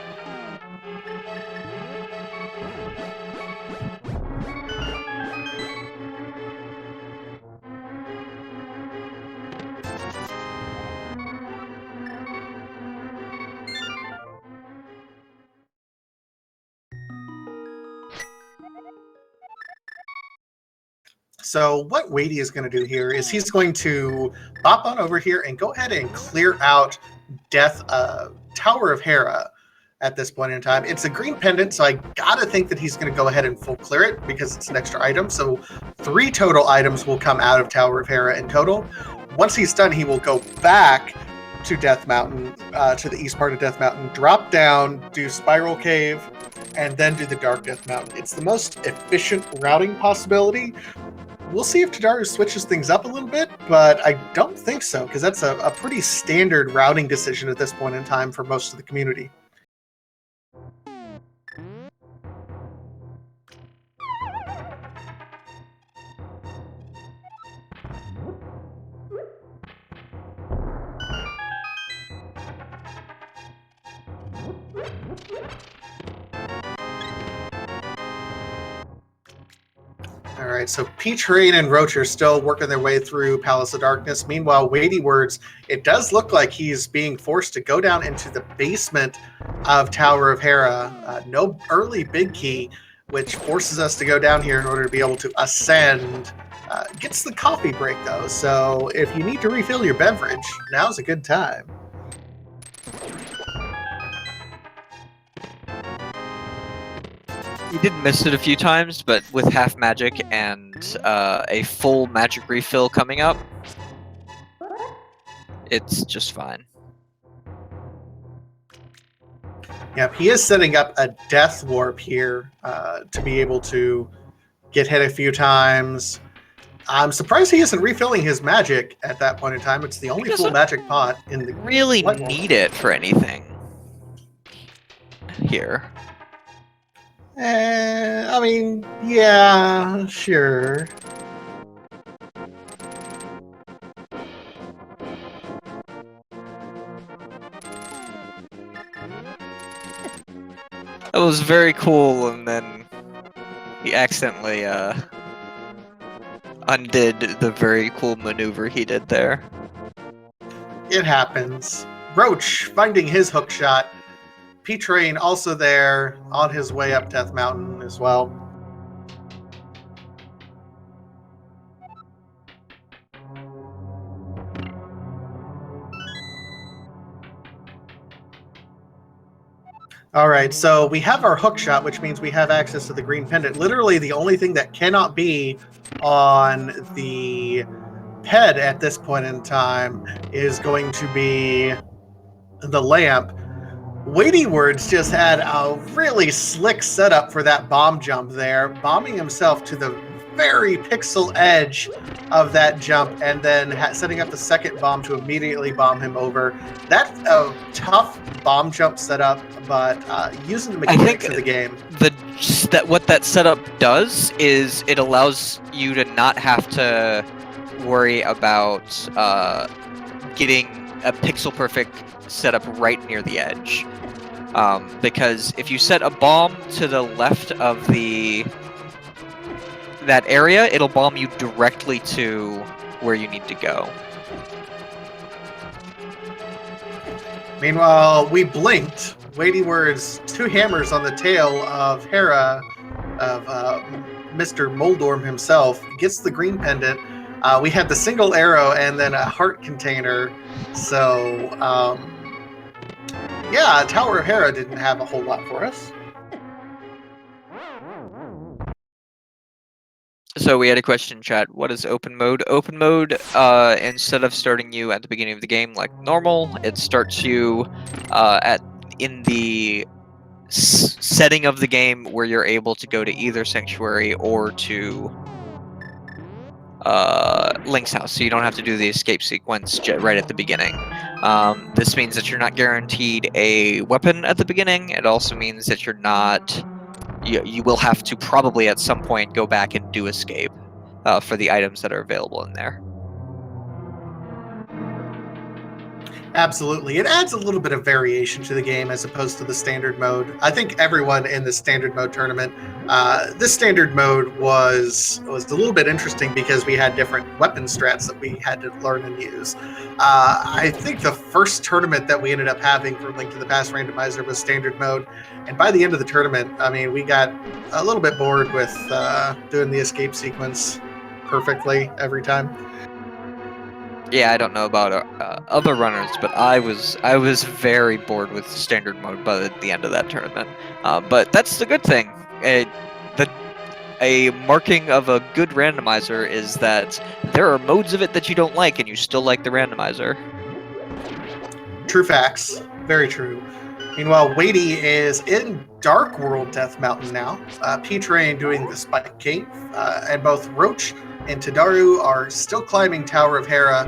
So what Wadey is going to do here is he's going to bop on over here and go ahead and clear out Tower of Hera at this point in time. It's a green pendant, so I gotta think that he's going to go ahead and full clear it because it's an extra item. So 3 total items will come out of Tower of Hera in total. Once he's done, he will go back to Death Mountain, to the east part of Death Mountain, drop down, do Spiral Cave, and then do the Dark Death Mountain. It's the most efficient routing possibility. We'll see if Tadaru switches things up a little bit, but I don't think so, because that's a pretty standard routing decision at this point in time for most of the community. All right, so Peach Rain and Roach are still working their way through Palace of Darkness. Meanwhile, Weighty Words, it does look like he's being forced to go down into the basement of Tower of Hera. No early big key, which forces us to go down here in order to be able to ascend. Gets the coffee break, though, so if you need to refill your beverage, now's a good time. He did miss it a few times, but with half magic and a full magic refill coming up, it's just fine. Yep, he is setting up a death warp here to be able to get hit a few times. I'm surprised he isn't refilling his magic at that point in time. It's the only full magic pot in the really need it for anything here. I mean, yeah, sure. It was very cool, and then he accidentally undid the very cool maneuver he did there. It happens. Roach finding his hook shot. P-Train also there on his way up Death Mountain as well. All right, so we have our hook shot, which means we have access to the green pendant. Literally, the only thing that cannot be on the ped at this point in time is going to be the lamp. Weighty Words just had a really slick setup for that bomb jump there, bombing himself to the very pixel edge of that jump and then setting up the second bomb to immediately bomb him over. That's a tough bomb jump setup, but using the mechanics of the game. What that setup does is it allows you to not have to worry about getting a pixel perfect setup right near the edge. Because if you set a bomb to the left of that area, it'll bomb you directly to where you need to go. Meanwhile, we blinked. Weighty Words, 2 hammers on the tail of Hera, of Mr. Moldorm himself, gets the green pendant. We had the single arrow and then a heart container. So, yeah, Tower of Hera didn't have a whole lot for us. So we had a question in chat. What is open mode? Open mode, instead of starting you at the beginning of the game like normal, it starts you in the setting of the game where you're able to go to either Sanctuary or to Link's house, so you don't have to do the escape sequence right at the beginning. This means that you're not guaranteed a weapon at the beginning. It also means that you're not... You will have to probably at some point go back and do escape for the items that are available in there. Absolutely. It adds a little bit of variation to the game as opposed to the standard mode. I think everyone in the standard mode tournament, this standard mode was a little bit interesting because we had different weapon strats that we had to learn and use. I think the first tournament that we ended up having for Link to the Past Randomizer was standard mode. And by the end of the tournament, I mean, we got a little bit bored with doing the escape sequence perfectly every time. Yeah, I don't know about other runners, but I was very bored with standard mode by the end of that tournament. But that's the good thing. A marking of a good randomizer is that there are modes of it that you don't like, and you still like the randomizer. True facts. Very true. Meanwhile, Weighty is in Dark World Death Mountain now. P-Train doing the Spike Cave, and both Roach and Tadaru are still climbing Tower of Hera.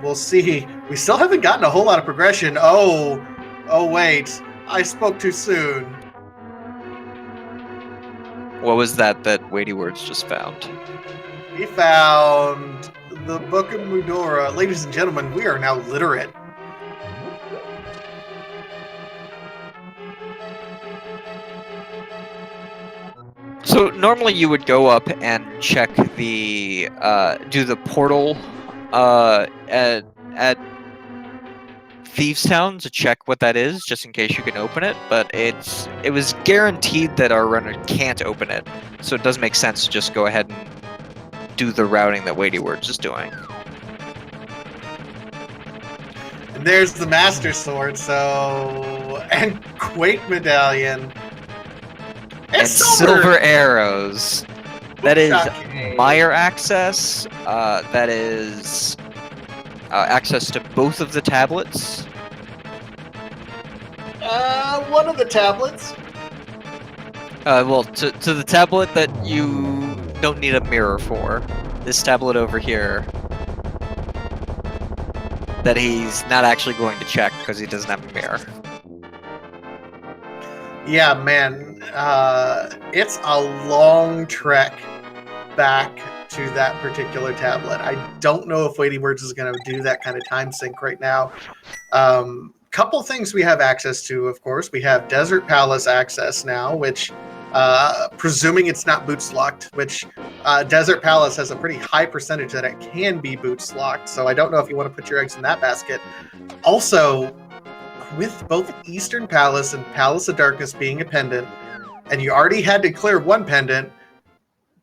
We'll see. We still haven't gotten a whole lot of progression. Oh wait, I spoke too soon. What was that Weighty Words just found? We found the Book of Mudora. Ladies and gentlemen, we are now literate. So normally you would go up and check the do the portal at Thieves Town to check what that is, just in case you can open it. But it was guaranteed that our runner can't open it, so it does make sense to just go ahead and do the routing that Weighty Words is doing. And there's the Master Sword, and Quake Medallion. And silver arrows. That is Mire access. That is access to both of the tablets. One of the tablets. Well, to the tablet that you don't need a mirror for. This tablet over here. That he's not actually going to check because he doesn't have a mirror. Yeah, man, it's a long trek back to that particular tablet. I don't know if Weighty Words is going to do that kind of time sync right now. Couple things we have access to, of course. We have Desert Palace access now, which, presuming it's not boots locked, which Desert Palace has a pretty high percentage that it can be boots locked, so I don't know if you want to put your eggs in that basket. Also, with both Eastern Palace and Palace of Darkness being a pendant, and you already had to clear one pendant,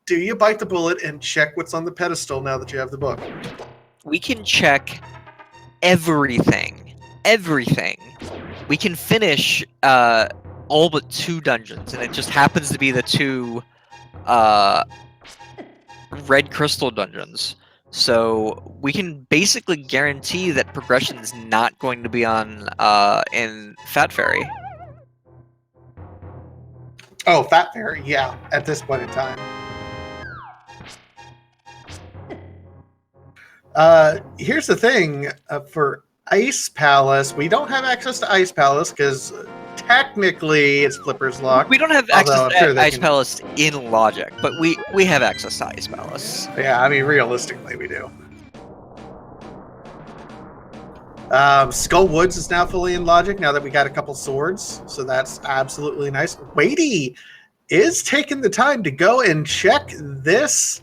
do you bite the bullet and check what's on the pedestal now that you have the book? We can check everything we can finish all but 2 dungeons, and it just happens to be the 2 red crystal dungeons. So we can basically guarantee that progression is not going to be on in Fat Fairy. Oh, Fat Fairy, yeah, at this point in time. Here's the thing, for Ice Palace, we don't have access to Ice Palace because technically it's Flipper's Lock. We don't have Although access I'm sure to they Ice can- Palace in Logic, but we have access to Ice Palace. Yeah, I mean, realistically, we do. Skull Woods is now fully in Logic now that we got a couple swords, so that's absolutely nice. Weighty is taking the time to go and check this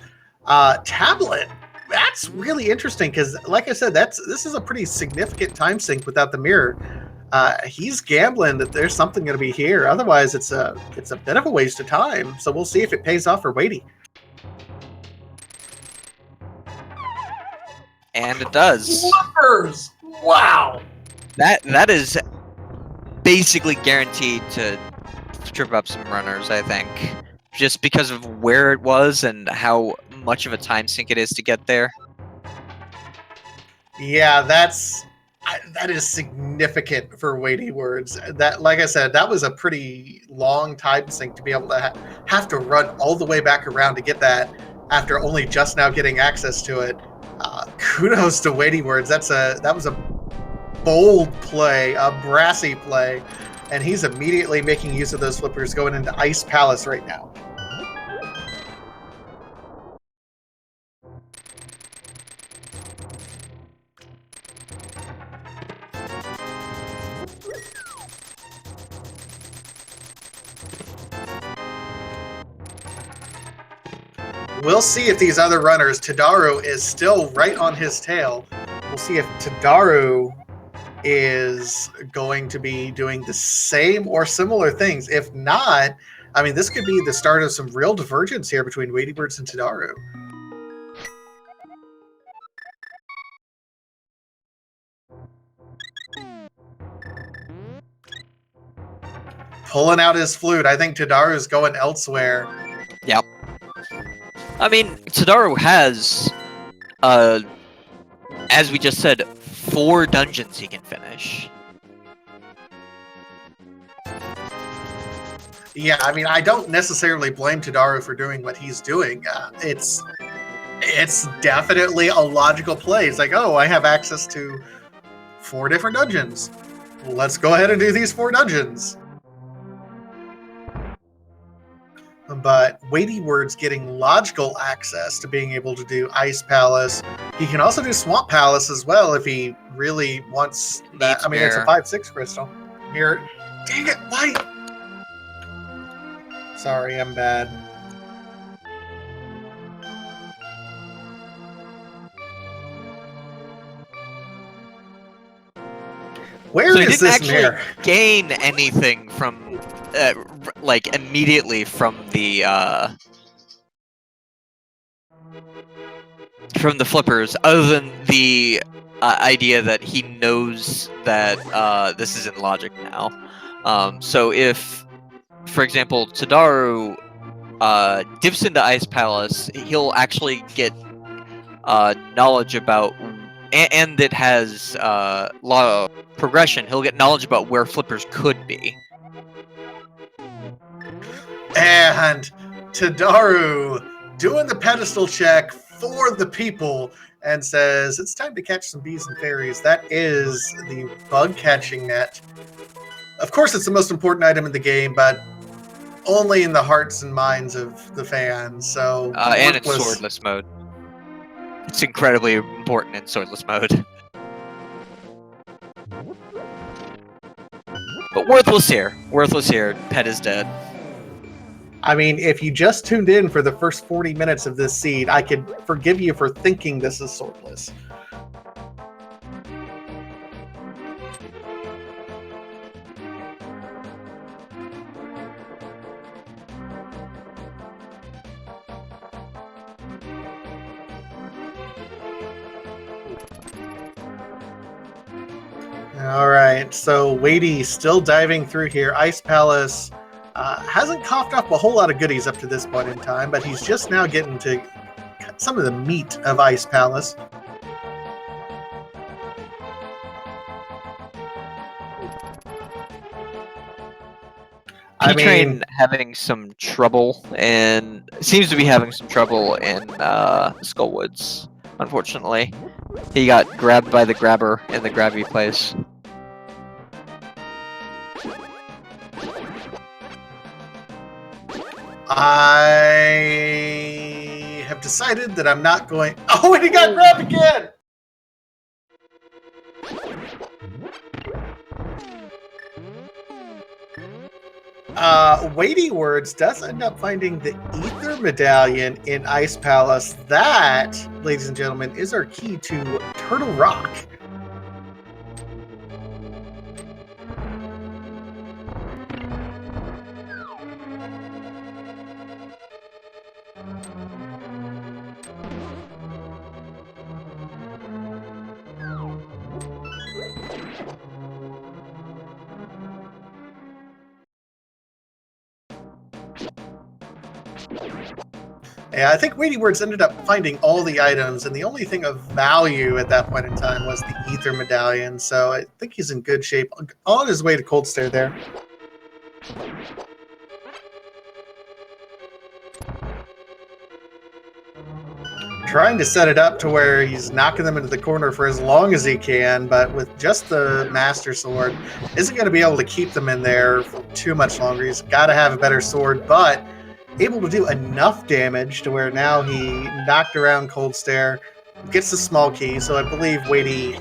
tablet. That's really interesting because, like I said, this is a pretty significant time sink without the mirror. He's gambling that there's something going to be here. Otherwise, it's a bit of a waste of time. So we'll see if it pays off for Weighty. And it does. Flippers! Wow! That is basically guaranteed to trip up some runners, I think. Just because of where it was and how much of a time sink it is to get there. Yeah, that is significant for Weighty Words. That, like I said, that was a pretty long time sink to be able to have to run all the way back around to get that after only just now getting access to it. Kudos to Weighty Words. That was a bold play, a brassy play, and he's immediately making use of those flippers going into Ice Palace right now. We'll see if these other runners, Tadaru is still right on his tail. We'll see if Tadaru is going to be doing the same or similar things. If not, I mean, this could be the start of some real divergence here between Weighty Words and Tadaru. Pulling out his flute. I think Tadaru's going elsewhere. Yep. I mean, Tadaru has, as we just said, 4 dungeons he can finish. Yeah, I mean, I don't necessarily blame Tadaru for doing what he's doing. It's definitely a logical play. It's like, oh, I have access to 4 different dungeons. Let's go ahead and do these 4 dungeons. But Weighty Words getting logical access to being able to do Ice Palace. He can also do Swamp Palace as well if he really wants that. I mean, it's a 5/6 crystal. Here, dang it, why? Sorry, I'm bad. Where So he is didn't this actually mirror? gain anything from, like, immediately from the flippers, other than the idea that he knows that this is in Logic now. So if, for example, Tadaru dips into Ice Palace, he'll actually get knowledge about, and it has a lot of progression. He'll get knowledge about where flippers could be. And Tadaru doing the pedestal check for the people and says, it's time to catch some bees and fairies. That is the bug catching net. Of course, it's the most important item in the game, but only in the hearts and minds of the fans. So, And it's swordless mode. It's incredibly important in swordless mode. But worthless here. Worthless here. Pet is dead. I mean, if you just tuned in for the first 40 minutes of this seed, I could forgive you for thinking this is swordless. All right, so Wadey still diving through here. Ice Palace hasn't coughed up a whole lot of goodies up to this point in time, but he's just now getting to some of the meat of Ice Palace. P-Train having some trouble, and seems to be having some trouble in Skullwoods, unfortunately. He got grabbed by the grabber in the grabby place. I have decided that I'm not going... Oh, and he got grabbed again! Weighty Words does end up finding the Ether Medallion in Ice Palace. That, ladies and gentlemen, is our key to Turtle Rock. Yeah, I think Weighty Words ended up finding all the items, and the only thing of value at that point in time was the Ether Medallion, so I think he's in good shape. On his way to Cold Stare there. Trying to set it up to where he's knocking them into the corner for as long as he can, but with just the Master Sword, isn't going to be able to keep them in there for too much longer. He's got to have a better sword, but able to do enough damage to where now he knocked around Cold Stare, gets the small key, so I believe Weighty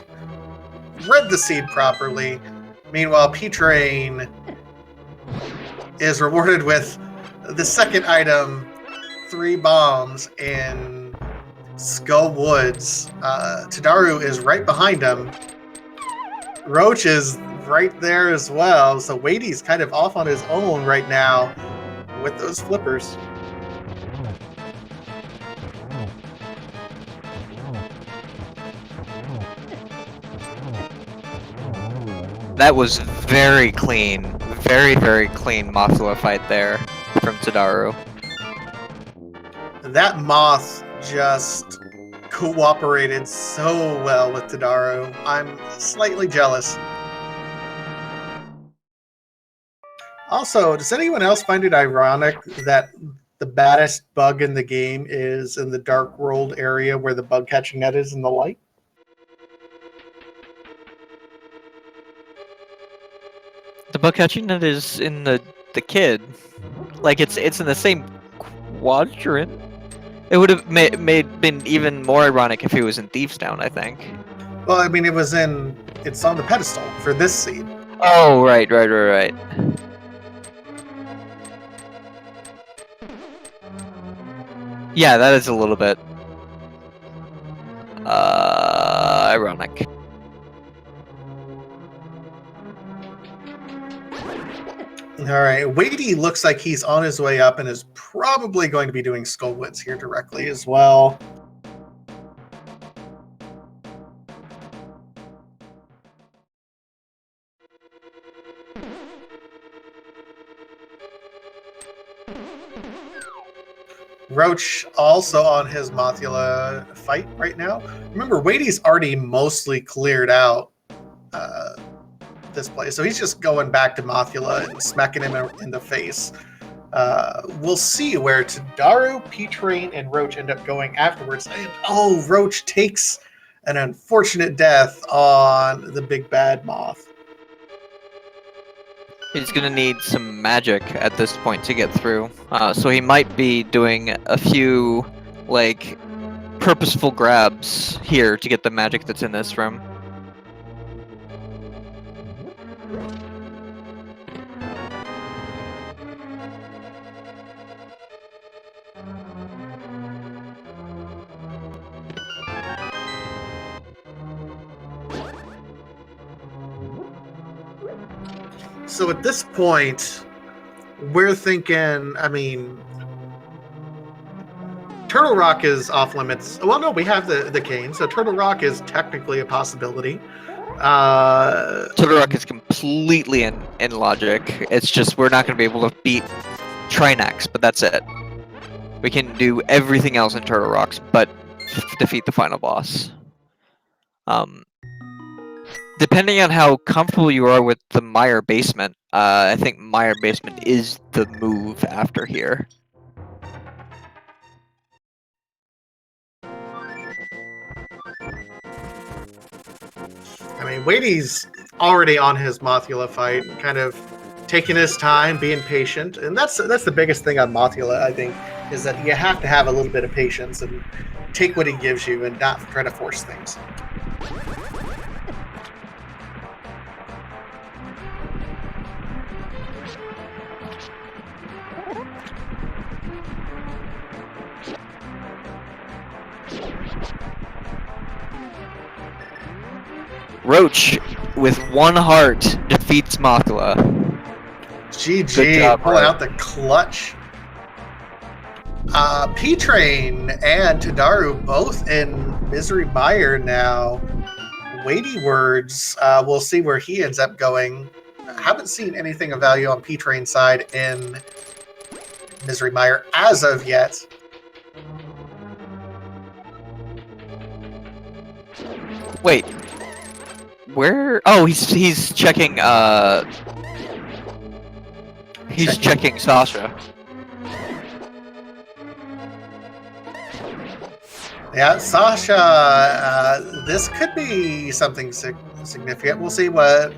read the seed properly. Meanwhile, P-Train is rewarded with the second item, 3 bombs in Skull Woods. Tadaru is right behind him. Roach is right there as well, so Weighty's kind of off on his own right now with those flippers. That was very clean. Very, very clean Mothula fight there from Tadaru. That Moth just cooperated so well with Tadaru. I'm slightly jealous. Also, does anyone else find it ironic that the baddest bug in the game is in the Dark World area where the bug catching net is in the light? The bug catching net is in the kid. Like it's in the same quadrant. It would have been even more ironic if he was in Thieves Town, I think. Well, I mean, it's on the pedestal for this seed. Oh, right. Yeah, that is a little bit ironic. All right, Weighty looks like he's on his way up and is probably going to be doing Skullwoods here directly as well. Roach also on his Mothula fight right now. Remember, Weighty's already mostly cleared out this place, so he's just going back to Mothula and smacking him in the face. We'll see where Tadaru, P-Train, and Roach end up going afterwards. And Roach takes an unfortunate death on the big bad Moth. He's gonna need some magic at this point to get through, so he might be doing a few, like, purposeful grabs here to get the magic that's in this room. So at this point, we're thinking, I mean, Turtle Rock is off limits. Well, no, we have the cane, so Turtle Rock is technically a possibility. Todorok is completely in logic. It's just we're not going to be able to beat Trinax, but that's it. We can do everything else in Turtle Rocks, but defeat the final boss. Depending on how comfortable you are with the Mire Basement, I think Mire Basement is the move after here. I mean, Wade's already on his Mothula fight, kind of taking his time, being patient, and that's the biggest thing on Mothula, I think, is that you have to have a little bit of patience and take what he gives you and not try to force things. Roach, with one heart, defeats Mothula. GG, pulling out the clutch. P-Train and Tadaru both in Misery Mire now. Weighty Words, we'll see where he ends up going. Haven't seen anything of value on P-Train's side in Misery Mire as of yet. Wait. Where? Oh, he's checking. He's checking Sasha. Yeah, Sasha. This could be something significant. We'll see what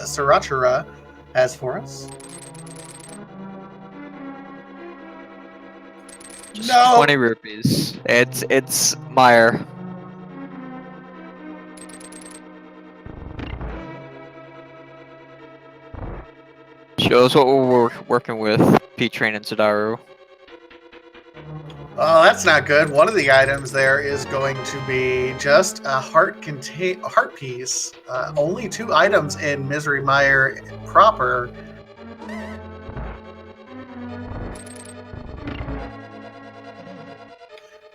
Sriracha has for us. Just No. 20 rupees. It's Mire. Shows what we're working with, P-Train and Tadaru. Oh, that's not good. One of the items there is going to be just a heart piece. Only 2 items in Misery Mire proper.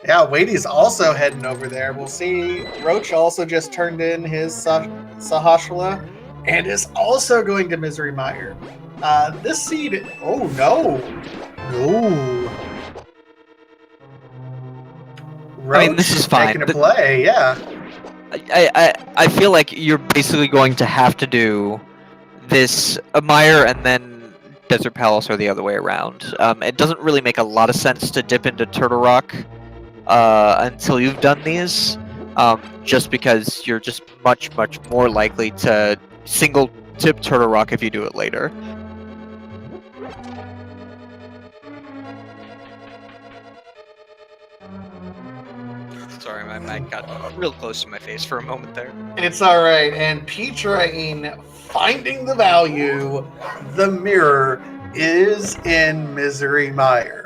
Yeah, Wade's also heading over there. We'll see. Roach also just turned in his Sahashwala and is also going to Misery Mire. This seed. Oh no, no. Roach, I mean, this is fine. Taking a play, yeah. I feel like you're basically going to have to do this Mire and then Desert Palace or the other way around. It doesn't really make a lot of sense to dip into Turtle Rock until you've done these, just because you're just much more likely to single tip Turtle Rock if you do it later. Sorry, my mic got real close to my face for a moment there. It's all right. And P-Train finding the value. The mirror is in Misery Mire.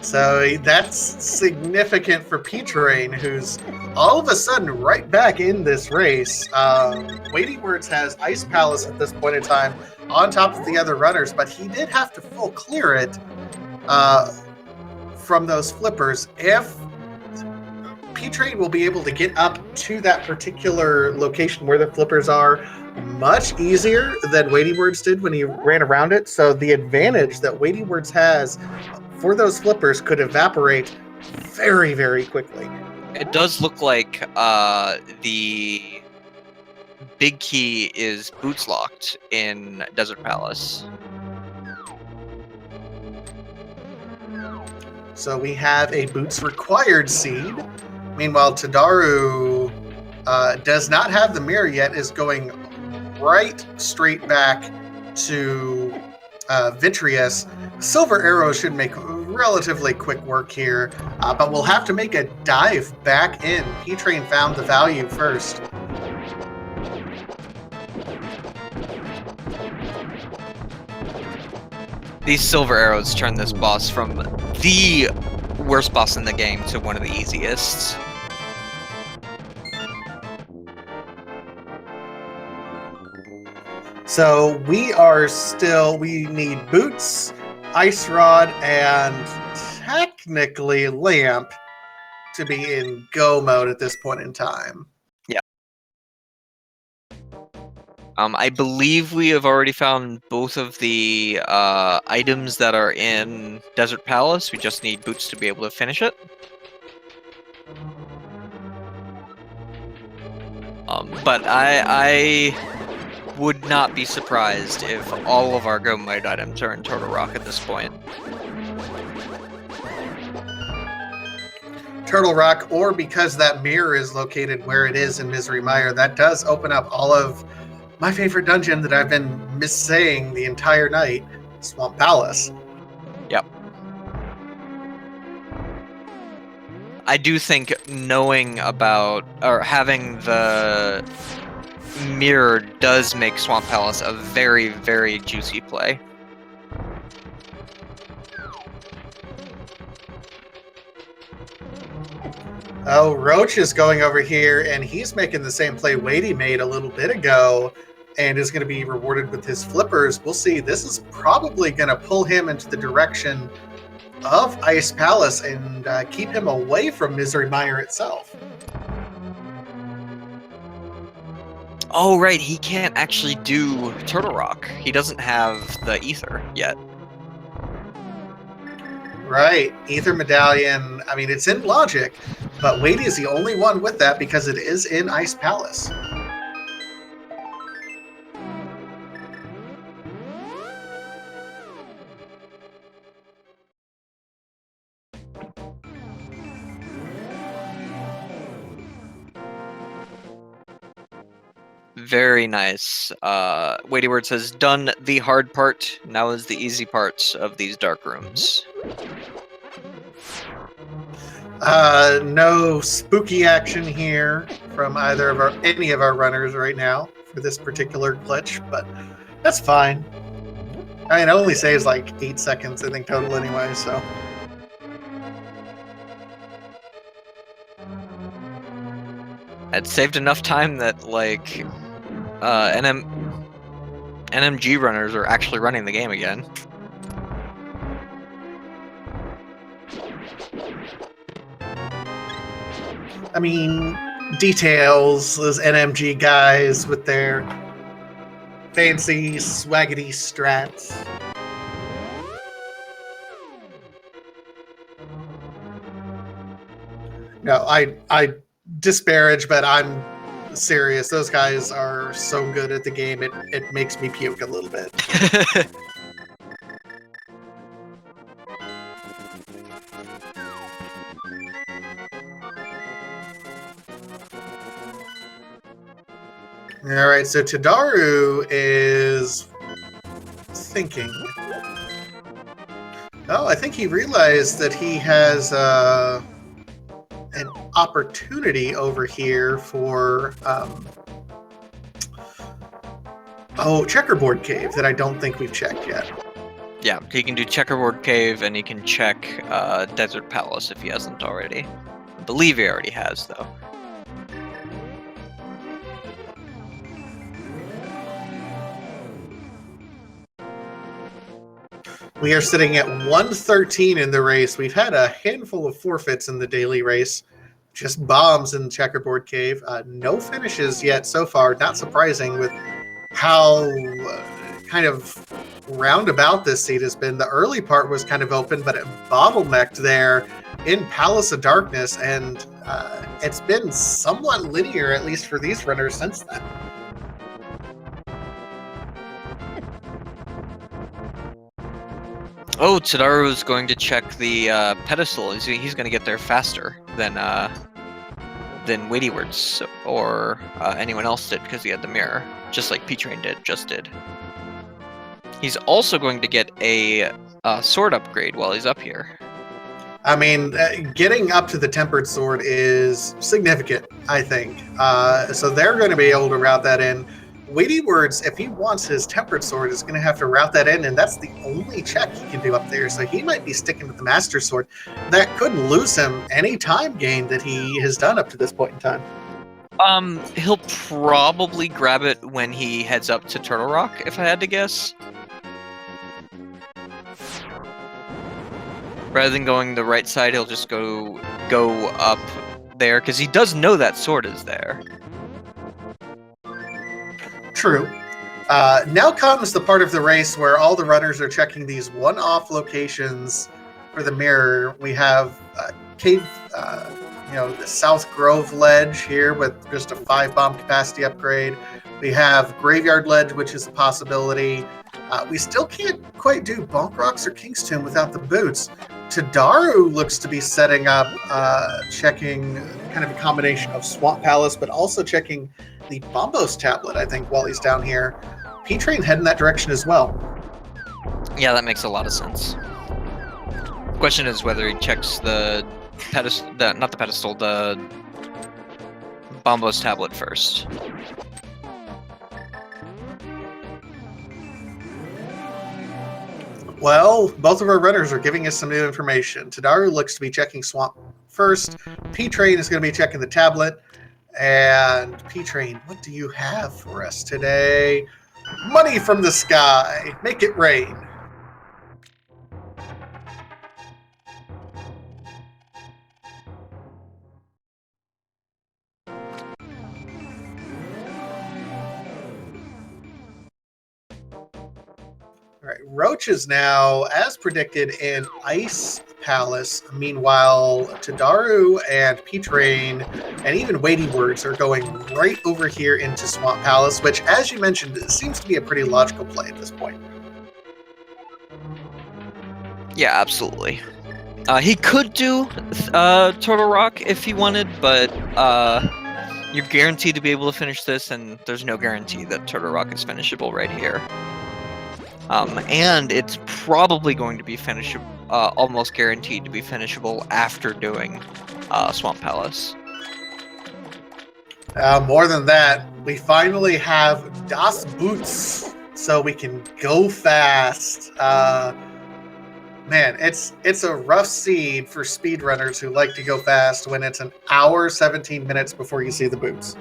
So that's significant for P-Train, who's all of a sudden right back in this race. Weighty Words has Ice Palace at this point in time on top of the other runners, but he did have to full clear it from those flippers. If P-Train will be able to get up to that particular location where the flippers are much easier than Weighty Words did when he ran around it. So the advantage that Weighty Words has for those flippers could evaporate very, very quickly. It does look like the big key is boots locked in Desert Palace. So we have a boots required seed. Meanwhile, Tadaru does not have the mirror yet, is going right straight back to Vitreous. Silver Arrow should make relatively quick work here, but we'll have to make a dive back in. P-Train found the value first. These silver arrows turn this boss from the worst boss in the game to one of the easiest. So we need Boots, Ice Rod, and technically Lamp to be in go mode at this point in time. Yeah. I believe we have already found both of the items that are in Desert Palace. We just need Boots to be able to finish it. But I would not be surprised if all of our go mode items are in Turtle Rock at this point. Turtle Rock, or because that mirror is located where it is in Misery Mire, that does open up all of my favorite dungeon that I've been missaying the entire night, Swamp Palace. Yep. I do think knowing about, or having the mirror does make Swamp Palace a very, very juicy play. Oh, Roach is going over here, and he's making the same play Wadey made a little bit ago, and is going to be rewarded with his flippers. We'll see. This is probably going to pull him into the direction of Ice Palace and keep him away from Misery Mire itself. Oh, right. He can't actually do Turtle Rock. He doesn't have the Ether yet. Right. Ether Medallion. I mean, it's in Logic, but Wadey is the only one with that because it is in Ice Palace. Very nice. Weighty Word says, done the hard part, now is the easy parts of these dark rooms. No spooky action here from any of our runners right now for this particular glitch, but that's fine. I mean, it only saves like 8 seconds, I think, total anyway, so. It saved enough time that, like, NMG runners are actually running the game again. I mean, details, those NMG guys with their fancy, swaggity strats. No, I disparage, but I'm serious. Those guys are so good at the game, it makes me puke a little bit. All right, so Tadaru is thinking. Oh, I think he realized that he has an opportunity over here for Checkerboard Cave that I don't think we've checked yet. Yeah, he can do Checkerboard Cave, and he can check Desert Palace if he hasn't already. I believe he already has, though. We are sitting at 113 in the race. We've had a handful of forfeits in the daily race. Just bombs in Checkerboard Cave. No finishes yet so far. Not surprising with how kind of roundabout this seat has been. The early part was kind of open, but it bottlenecked there in Palace of Darkness, and it's been somewhat linear, at least for these runners, since then. Oh, Tadaru's going to check the pedestal. He's going to get there faster than Weighty Words or anyone else did because he had the mirror, just like P-Train just did. He's also going to get a sword upgrade while he's up here. I mean, getting up to the Tempered Sword is significant, I think. So they're going to be able to route that in. Weighty Words, if he wants his Tempered Sword, is going to have to route that in, and that's the only check he can do up there. So he might be sticking with the Master Sword. That could lose him any time gain that he has done up to this point in time. He'll probably grab it when he heads up to Turtle Rock, if I had to guess. Rather than going the right side, he'll just go up there, because he does know that sword is there. True. Now comes the part of the race where all the runners are checking these one-off locations for the mirror. We have Cave, the South Grove Ledge here with just a 5-bomb capacity upgrade. We have Graveyard Ledge, which is a possibility. We still can't quite do Bonk Rocks or King's Tomb without the boots. Tadaru looks to be setting up, checking kind of a combination of Swamp Palace, but also checking the Bombos tablet, I think, while he's down here. P-Train heading that direction as well. Yeah, that makes a lot of sense. Question is whether he checks the pedestal, not the pedestal, the Bombos tablet first. Well, both of our runners are giving us some new information. Tadaru looks to be checking Swamp first. P-Train is going to be checking the tablet. And P-Train, what do you have for us today? Money from the sky. Make it rain. All right, Roach is now, as predicted, in Ice Palace. Meanwhile, Tadaru and P-Train and even Weighty Words are going right over here into Swamp Palace, which, as you mentioned, seems to be a pretty logical play at this point. Yeah, absolutely. He could do Turtle Rock if he wanted, but you're guaranteed to be able to finish this, and there's no guarantee that Turtle Rock is finishable right here. And it's probably going to be finishable, almost guaranteed to be finishable after doing Swamp Palace. More than that, we finally have Das Boots, so we can go fast. Man, it's a rough seed for speedrunners who like to go fast when it's an hour, 17 minutes before you see the boots.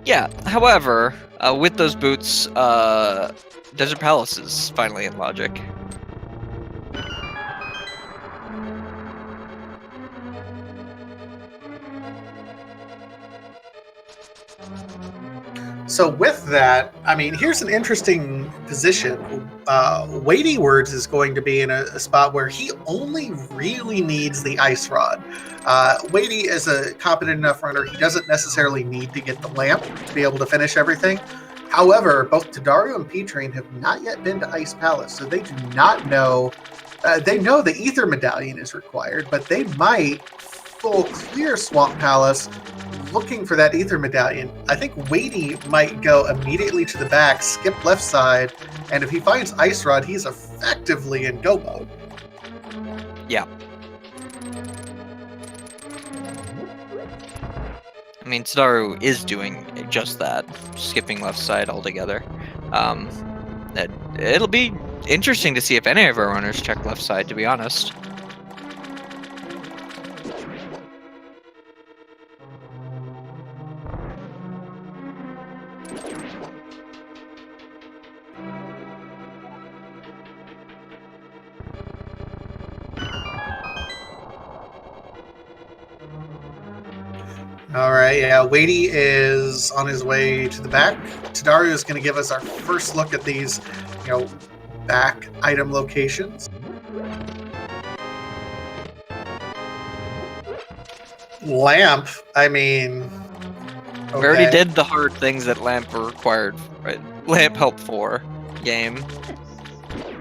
Yeah, however, with those boots, Desert Palace is finally in logic. So with that, I mean, here's an interesting position. Weighty Words is going to be in a spot where he only really needs the Ice Rod. Weighty is a competent enough runner. He doesn't necessarily need to get the lamp to be able to finish everything. However, both Tadaru and P-Train have not yet been to Ice Palace, so they do not know. They know the Ether Medallion is required, but they might full clear Swamp Palace looking for that Ether Medallion. I think Weighty might go immediately to the back, skip left side, and if he finds Ice Rod, he's effectively in go mode. Yeah. I mean, Tadaru is doing just that, skipping left side altogether. It'll be interesting to see if any of our runners check left side, to be honest. All right, yeah, Weighty is on his way to the back. Tadaru is going to give us our first look at these, back item locations. Lamp, I mean... Okay. We already did the hard things that Lamp were required, right? Lamp help for game.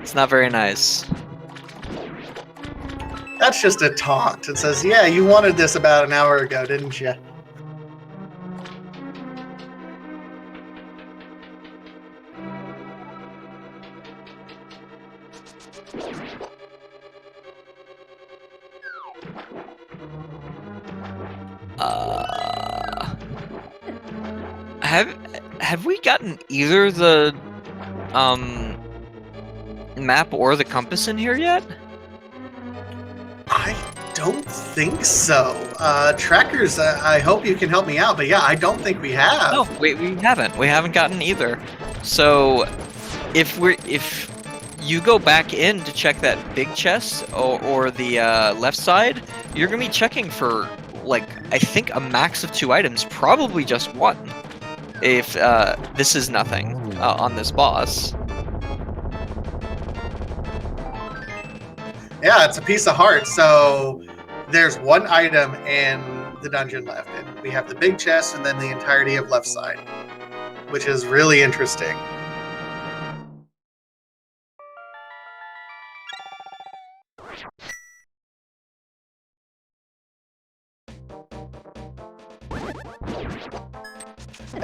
It's not very nice. That's just a taunt. It says, yeah, you wanted this about an hour ago, didn't you? Have we gotten either the map or the compass in here yet? don't think so. Trackers, I hope you can help me out, but yeah, I don't think we have. No, we haven't. We haven't gotten either. So if you go back in to check that big chest or the left side, you're gonna be checking for like I think a max of 2 items, probably just 1. If this is nothing on this boss. Yeah, it's a piece of heart. So there's 1 item in the dungeon left, and we have the big chest and then the entirety of left side, which is really interesting.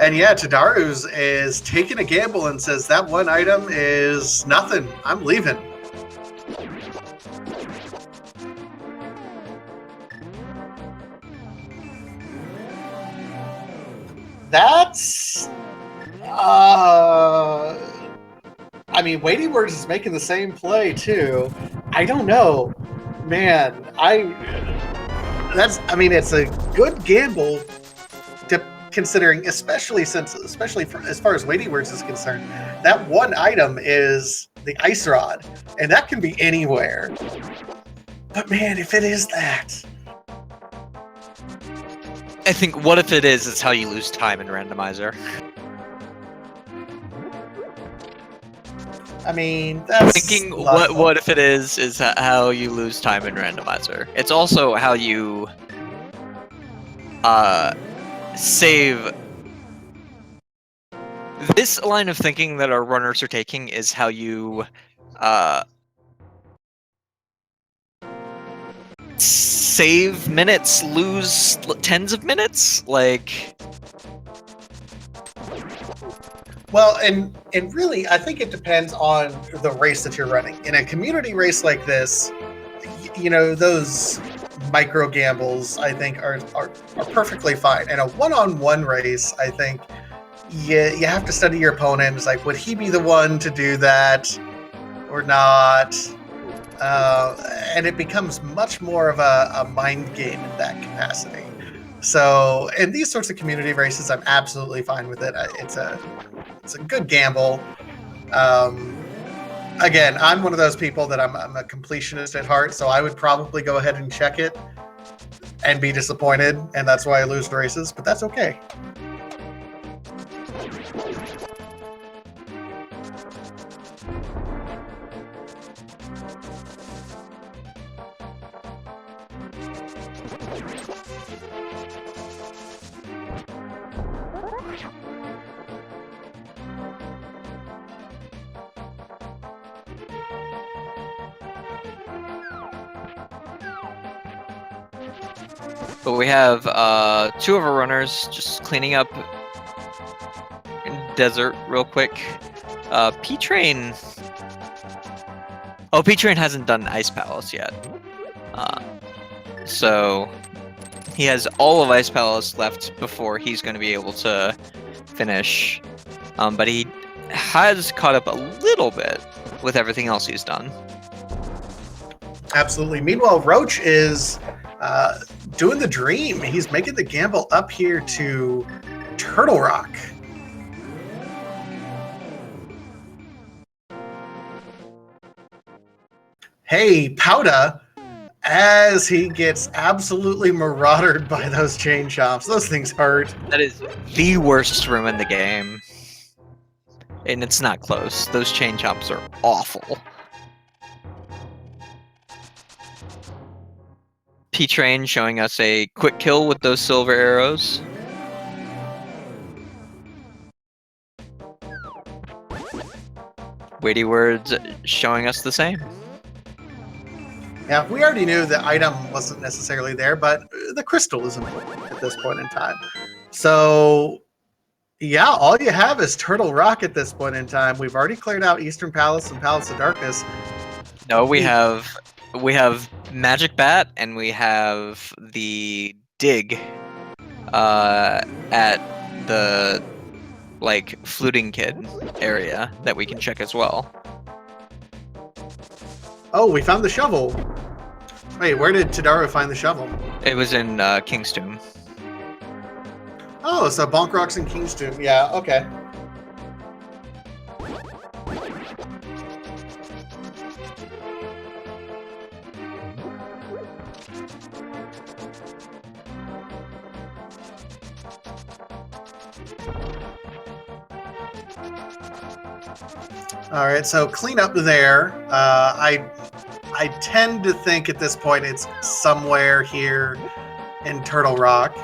And yeah, Tadaru's is taking a gamble and says that 1 item is nothing. I'm leaving. That's I mean, Weighty Words is making the same play too. I don't know. Man, it's a good gamble considering, especially for, as far as Weighty Words is concerned, that 1 item is the ice rod, and that can be anywhere. But man, if it is that, I think what if it is how you lose time in Randomizer. I mean, that's thinking what if it is how you lose time in Randomizer. It's also how you save. This line of thinking that our runners are taking is how you save minutes, lose tens of minutes, like. Well, and really, I think it depends on the race that you're running. In a community race like this, you know, those micro gambles, I think, are perfectly fine. In a one-on-one race, I think you have to study your opponent. It's like, would he be the one to do that or not? And it becomes much more of a mind game in that capacity. So in these sorts of community races, I'm absolutely fine with it. It's a good gamble. Again, I'm one of those people that I'm a completionist at heart, so I would probably go ahead and check it and be disappointed, and that's why I lose races, but that's okay. But we have 2 of our runners just cleaning up in desert real quick. P-Train. Oh, P-Train hasn't done Ice Palace yet. So he has all of Ice Palace left before he's going to be able to finish. But he has caught up a little bit with everything else he's done. Absolutely. Meanwhile, Roach is doing the dream. He's making the gamble up here to Turtle Rock. Hey, Powda, as he gets absolutely maraudered by those chain chomps. Those things hurt. That is the worst room in the game. And it's not close. Those chain chomps are awful. P-Train showing us a quick kill with those silver arrows. Weighty Words showing us the same. Yeah, we already knew the item wasn't necessarily there, but the crystal is important at this point in time. So, yeah, all you have is Turtle Rock at this point in time. We've already cleared out Eastern Palace and Palace of Darkness. No, we have Magic Bat and we have the dig at the fluting kid area that we can check as well. Oh, we found the shovel. Wait, where did Tadaru find the shovel? It was in King's Tomb. Oh, so Bonk Rocks in King's Tomb. Yeah, okay. All right, so clean up there. I tend to think at this point it's somewhere here in Turtle Rock.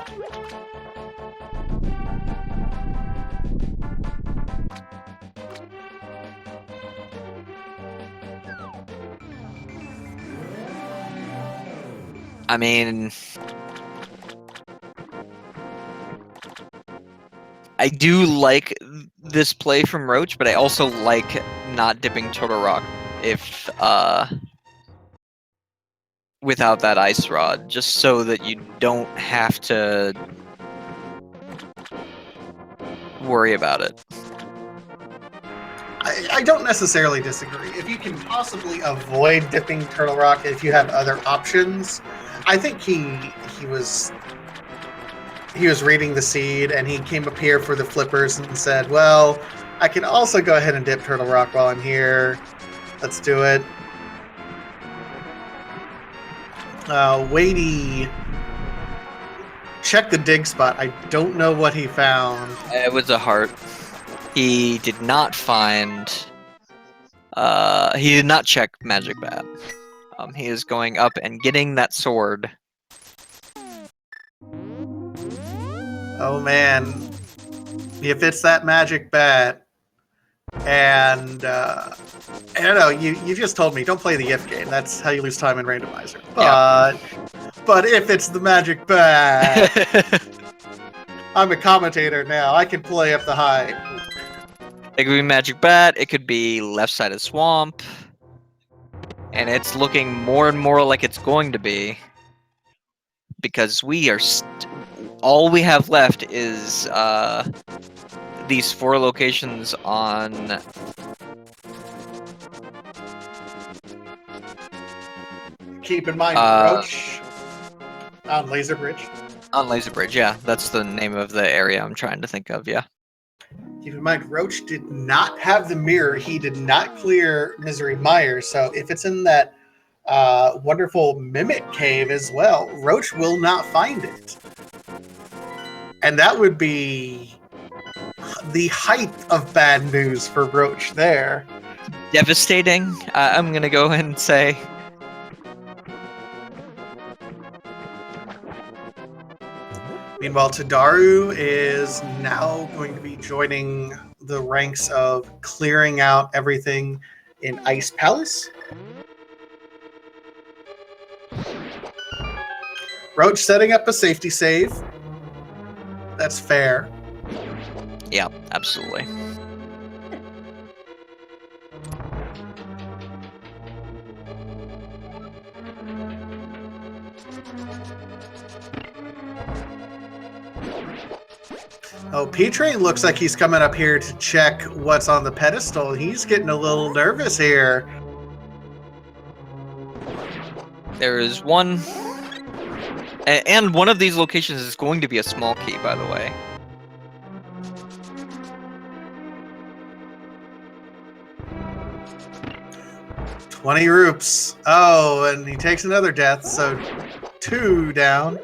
I mean, I do like this play from Roach, but I also like not dipping Turtle Rock if without that ice rod, just so that you don't have to worry about it. I don't necessarily disagree. If you can possibly avoid dipping Turtle Rock, if you have other options, I think he was reading the seed and he came up here for the flippers and said, well, I can also go ahead and dip Turtle Rock while I'm here. Let's do it. Wadey, check the dig spot. I don't know what he found. It was a heart. He did not find. He did not check Magic Bat. He is going up and getting that sword. Oh man, if it's that Magic Bat, and I don't know, you just told me don't play the if game. That's how you lose time in Randomizer. But if it's the Magic Bat, I'm a commentator now. I can play up the hype. It could be Magic Bat. It could be left-sided swamp, and it's looking more and more like it's going to be, because we are all we have left is these 4 locations on. Keep in mind, Roach on Laser Bridge. On Laser Bridge, yeah, that's the name of the area I'm trying to think of. Yeah. Keep in mind, Roach did not have the mirror. He did not clear Misery Mire. So if it's in that wonderful Mimic Cave as well, Roach will not find it. And that would be the height of bad news for Roach there. Devastating, I'm going to go ahead and say. Meanwhile, Tadaru is now going to be joining the ranks of clearing out everything in Ice Palace. Roach setting up a safety save. That's fair. Yeah, absolutely. Oh, P-Train looks like he's coming up here to check what's on the pedestal. He's getting a little nervous here. There is one... And one of these locations is going to be a small key, by the way. $20 roops. Oh, and he takes another death, so 2 down.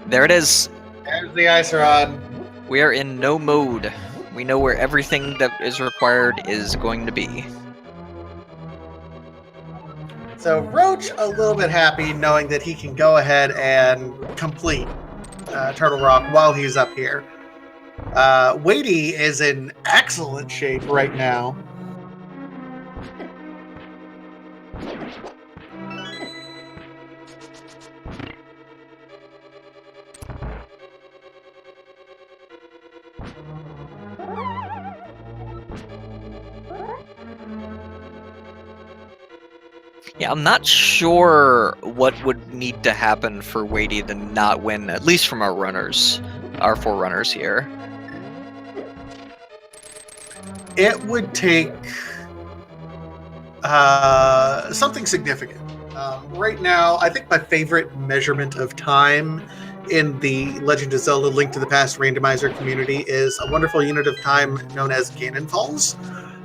There it is. There's the ice rod. We are in no mode. We know where everything that is required is going to be. So Roach a little bit happy knowing that he can go ahead and complete Turtle Rock while he's up here. Wadey is in excellent shape right now. Yeah, I'm not sure what would need to happen for Wadey to not win, at least from our runners. our forerunners here? It would take something significant. Right now, I think my favorite measurement of time in the Legend of Zelda Link to the Past randomizer community is a wonderful unit of time known as Ganon Falls.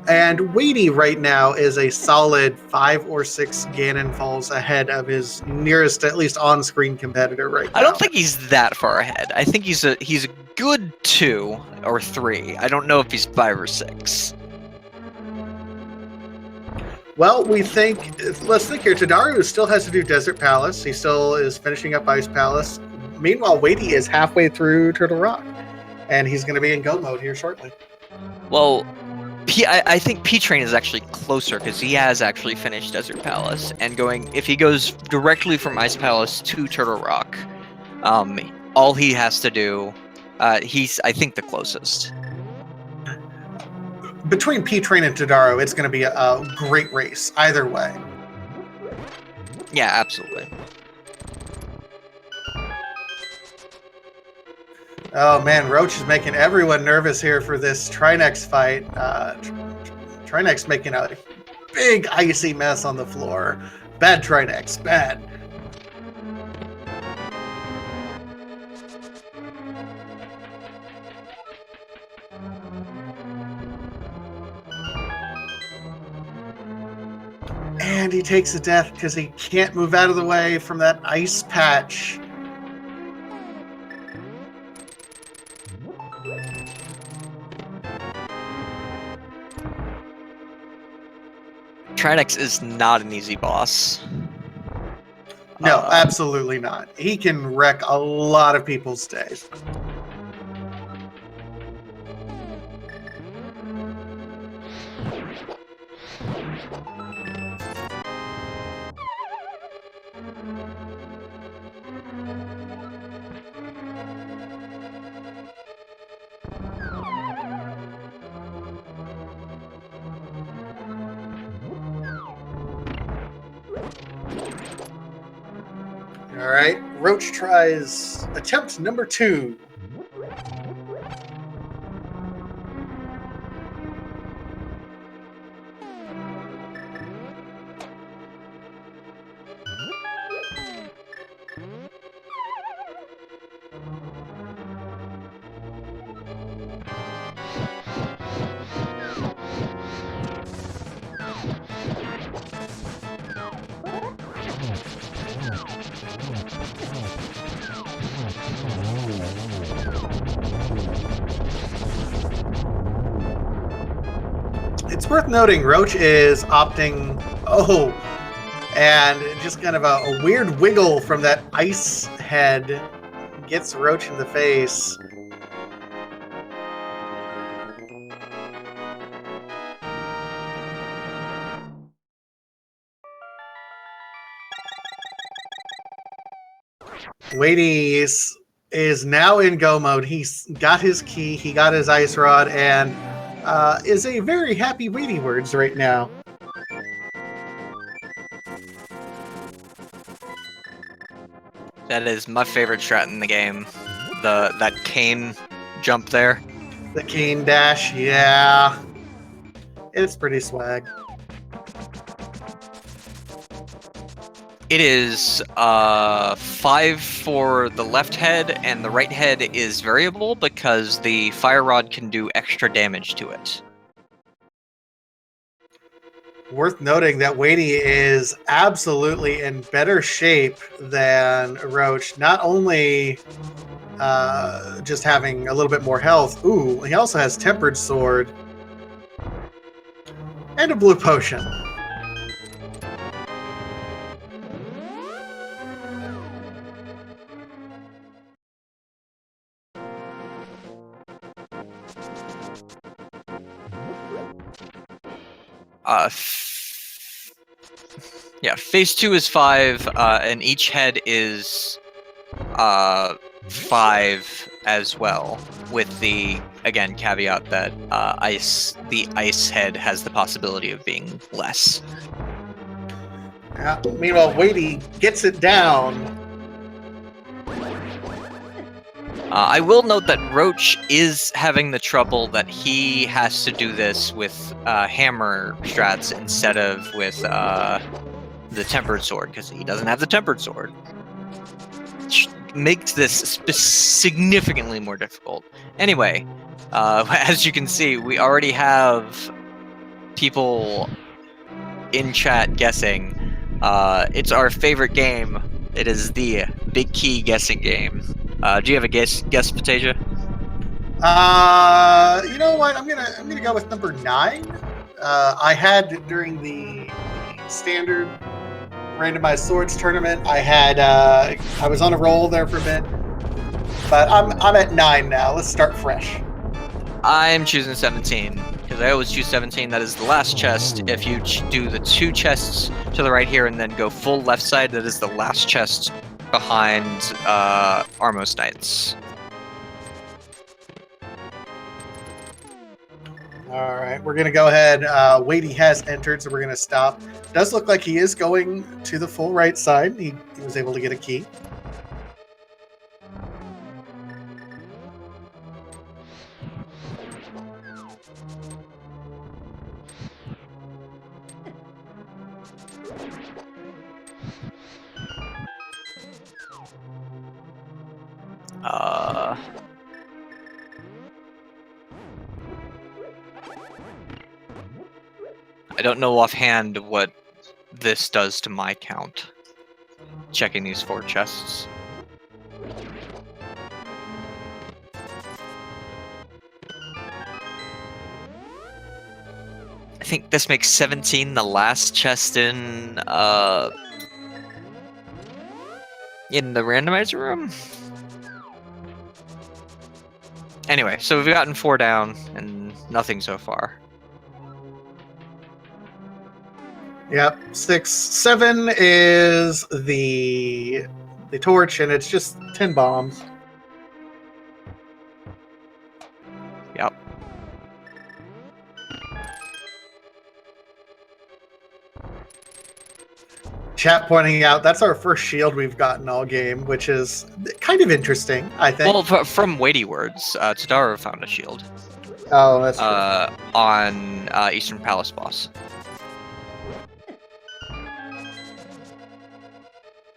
And Weighty right now is a solid 5 or 6 Ganon Falls ahead of his nearest, at least on-screen competitor right now. I don't think he's that far ahead. I think he's a good 2 or 3. I don't know if he's 5 or 6. Well, let's think here. Tadaru still has to do Desert Palace. He still is finishing up Ice Palace. Meanwhile, Weighty is halfway through Turtle Rock, and he's going to be in go mode here shortly. Well, I think P-Train is actually closer because he has actually finished Desert Palace, and if he goes directly from Ice Palace to Turtle Rock, all he has to do, he's, I think, the closest. Between P-Train and Tadaru, it's going to be a great race either way. Yeah, absolutely. Oh man, Roach is making everyone nervous here for this Trinex fight. Trinex making a big icy mess on the floor. Bad Trinex, bad. And he takes a death because he can't move out of the way from that ice patch. Trinex is not an easy boss. No, absolutely not. He can wreck a lot of people's days. All right, Roach tries attempt number 2. It's worth noting Roach is opting, and just kind of a weird wiggle from that ice head gets Roach in the face. Weighty is now in go mode. He's got his key, he got his ice rod, and is a very happy Weighty words right now. That is my favorite strat in the game. That cane jump there. The cane dash, yeah. It's pretty swag. It is 5 for the left head, and the right head is variable because the fire rod can do extra damage to it. Worth noting that Weighty is absolutely in better shape than Roach. Not only just having a little bit more health, he also has Tempered Sword and a blue potion. Yeah, phase 2 is 5, and each head is 5 as well, with the, again, caveat that the ice head has the possibility of being less. Yeah. Meanwhile, Weighty gets it down. I will note that Roach is having the trouble that he has to do this with hammer strats instead of with the tempered sword, because he doesn't have the tempered sword. Which makes this significantly more difficult. Anyway, as you can see, we already have people in chat guessing. It's our favorite game. It is the Big Key guessing game. Do you have a guess, Patasia? You know what? I'm gonna go with number 9. I had during the standard randomized swords tournament. I was on a roll there for a bit, but I'm at 9 now. Let's start fresh. I'm choosing 17 because I always choose 17. That is the last chest. If you do the 2 chests to the right here and then go full left side, that is the last chest behind Armos Knights. All right, we're gonna go ahead. Wadey has entered, so we're gonna stop. Does look like he is going to the full right side. He was able to get a key. I don't know offhand what this does to my count. Checking these 4 chests. I think this makes 17 the last chest in the randomizer room. Anyway, so we've gotten 4 down and nothing so far. Yep, 6, 7 is the torch, and it's just 10 bombs. Yep. Chat pointing out that's our first shield we've gotten all game, which is kind of interesting, I think. Well, from weighty words, Tadaro found a shield. Oh, that's true. On Eastern Palace boss.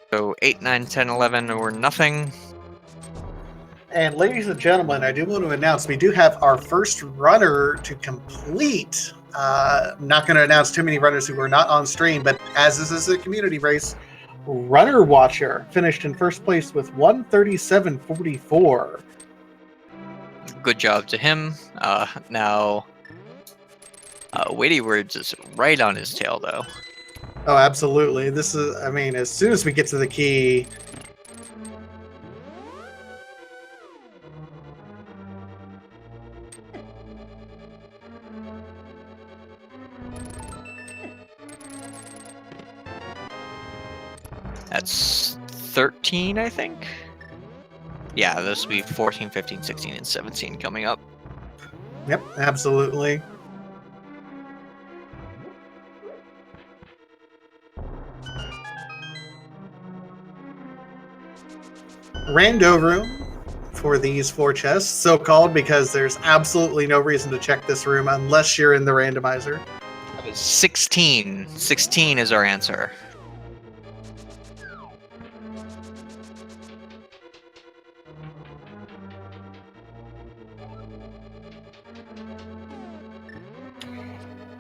So 8, 9, 10, 11 or nothing. And ladies and gentlemen, I do want to announce we do have our first runner to complete. I'm not going to announce too many runners who are not on stream, but as this is a community race, Runner Watcher finished in first place with 137.44. Good job to him. Now, weighty words is right on his tail, though. Oh, absolutely. This is, I mean, as soon as we get to the key. That's 13, I think. Yeah, this will be 14, 15, 16, and 17 coming up. Yep, absolutely. Rando room for these 4 chests, so called because there's absolutely no reason to check this room unless you're in the randomizer. 16. 16 is our answer.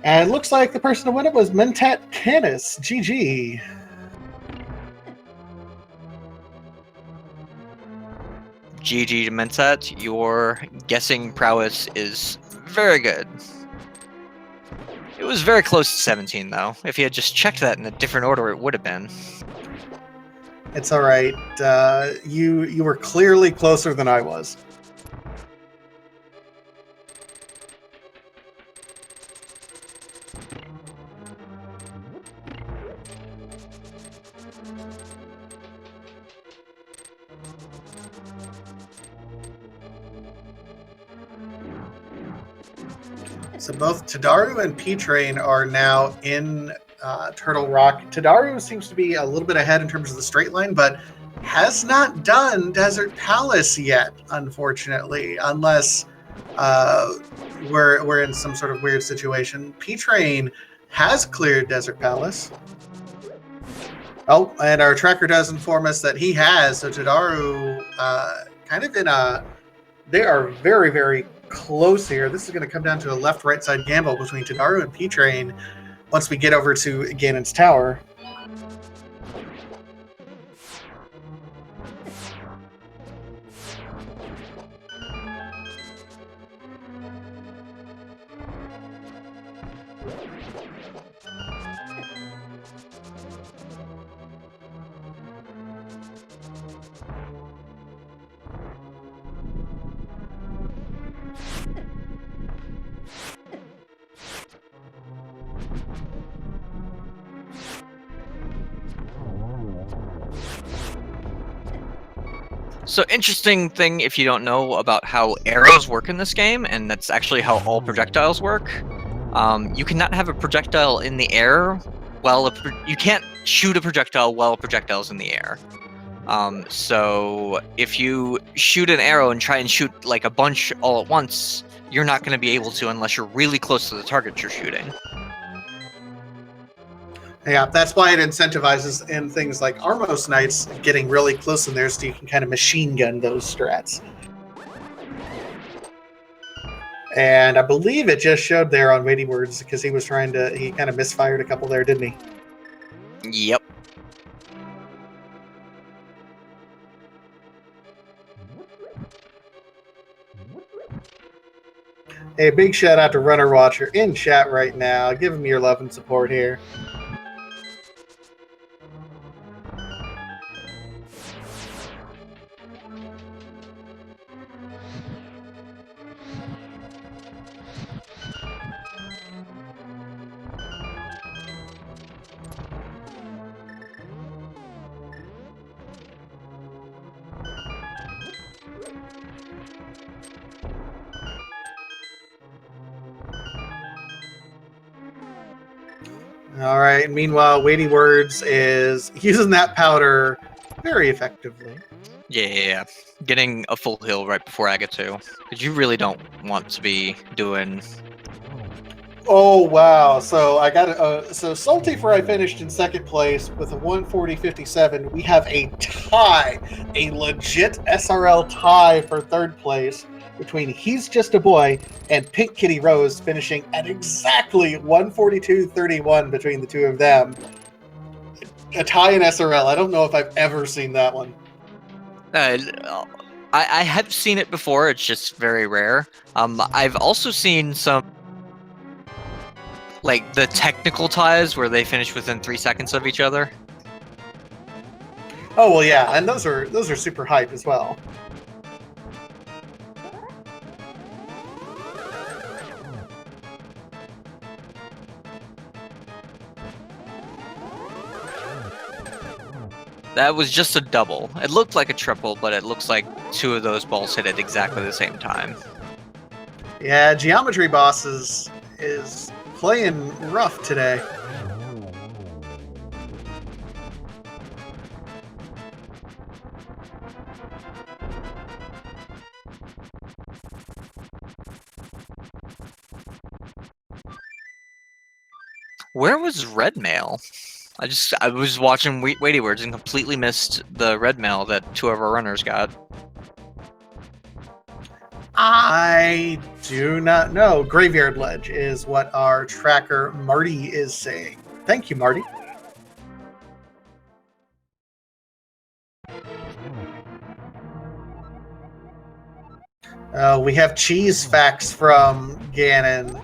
And it looks like the person to win it was Mentat Canis. GG. GG to Mentat. Your guessing prowess is very good. It was very close to 17, though. If you had just checked that in a different order, it would have been. It's all right. You were clearly closer than I was. So both Tadaru and P-Train are now in Turtle Rock. Tadaru seems to be a little bit ahead in terms of the straight line, but has not done Desert Palace yet, unfortunately, unless uh, we're in some sort of weird situation. P-Train has cleared Desert Palace. Oh, and our tracker does inform us that he has. So Tadaru, kind of in a, they are very, very close here. This is going to come down to a left-right side gamble between Tadaru and P-Train once we get over to Ganon's Tower. So interesting thing if you don't know about how arrows work in this game, and that's actually how all projectiles work. You cannot have a projectile in the air while you can't shoot a projectile while a projectile's in the air. So if you shoot an arrow and try and shoot like a bunch all at once, you're not going to be able to unless you're really close to the target you're shooting. Yeah, that's why it incentivizes in things like Armos Knights getting really close in there so you can kind of machine gun those strats. And I believe it just showed there on Weighty Words because he was trying to, he kind of misfired a couple there, didn't he? Yep. Hey, big shout out to Runner Watcher in chat right now. Give him your love and support here. All right. Meanwhile, Weighty Words is using that powder very effectively. Yeah. Getting a full heal right before I get to. Because you really don't want to be doing... Oh, wow. So I got so Salty for I finished in second place with a 140.57. We have a tie, a legit SRL tie for third place between He's Just a Boy and Pink Kitty Rose, finishing at exactly 142.31 between the two of them. A tie in SRL. I don't know if I've ever seen that one. I have seen it before. It's just very rare. I've also seen some, like, the technical ties where they finish within 3 seconds of each other. Oh well, yeah, and those are super hype as well. That was just a double. It looked like a triple, but it looks like two of those balls hit at exactly the same time. Yeah, Geometry Bosses is playing rough today. Where was Red Mail? I was watching Weighty Words and completely missed the red mail that two of our runners got. I do not know. Graveyard Ledge is what our tracker Marty is saying. Thank you, Marty. We have cheese facts from Ganon.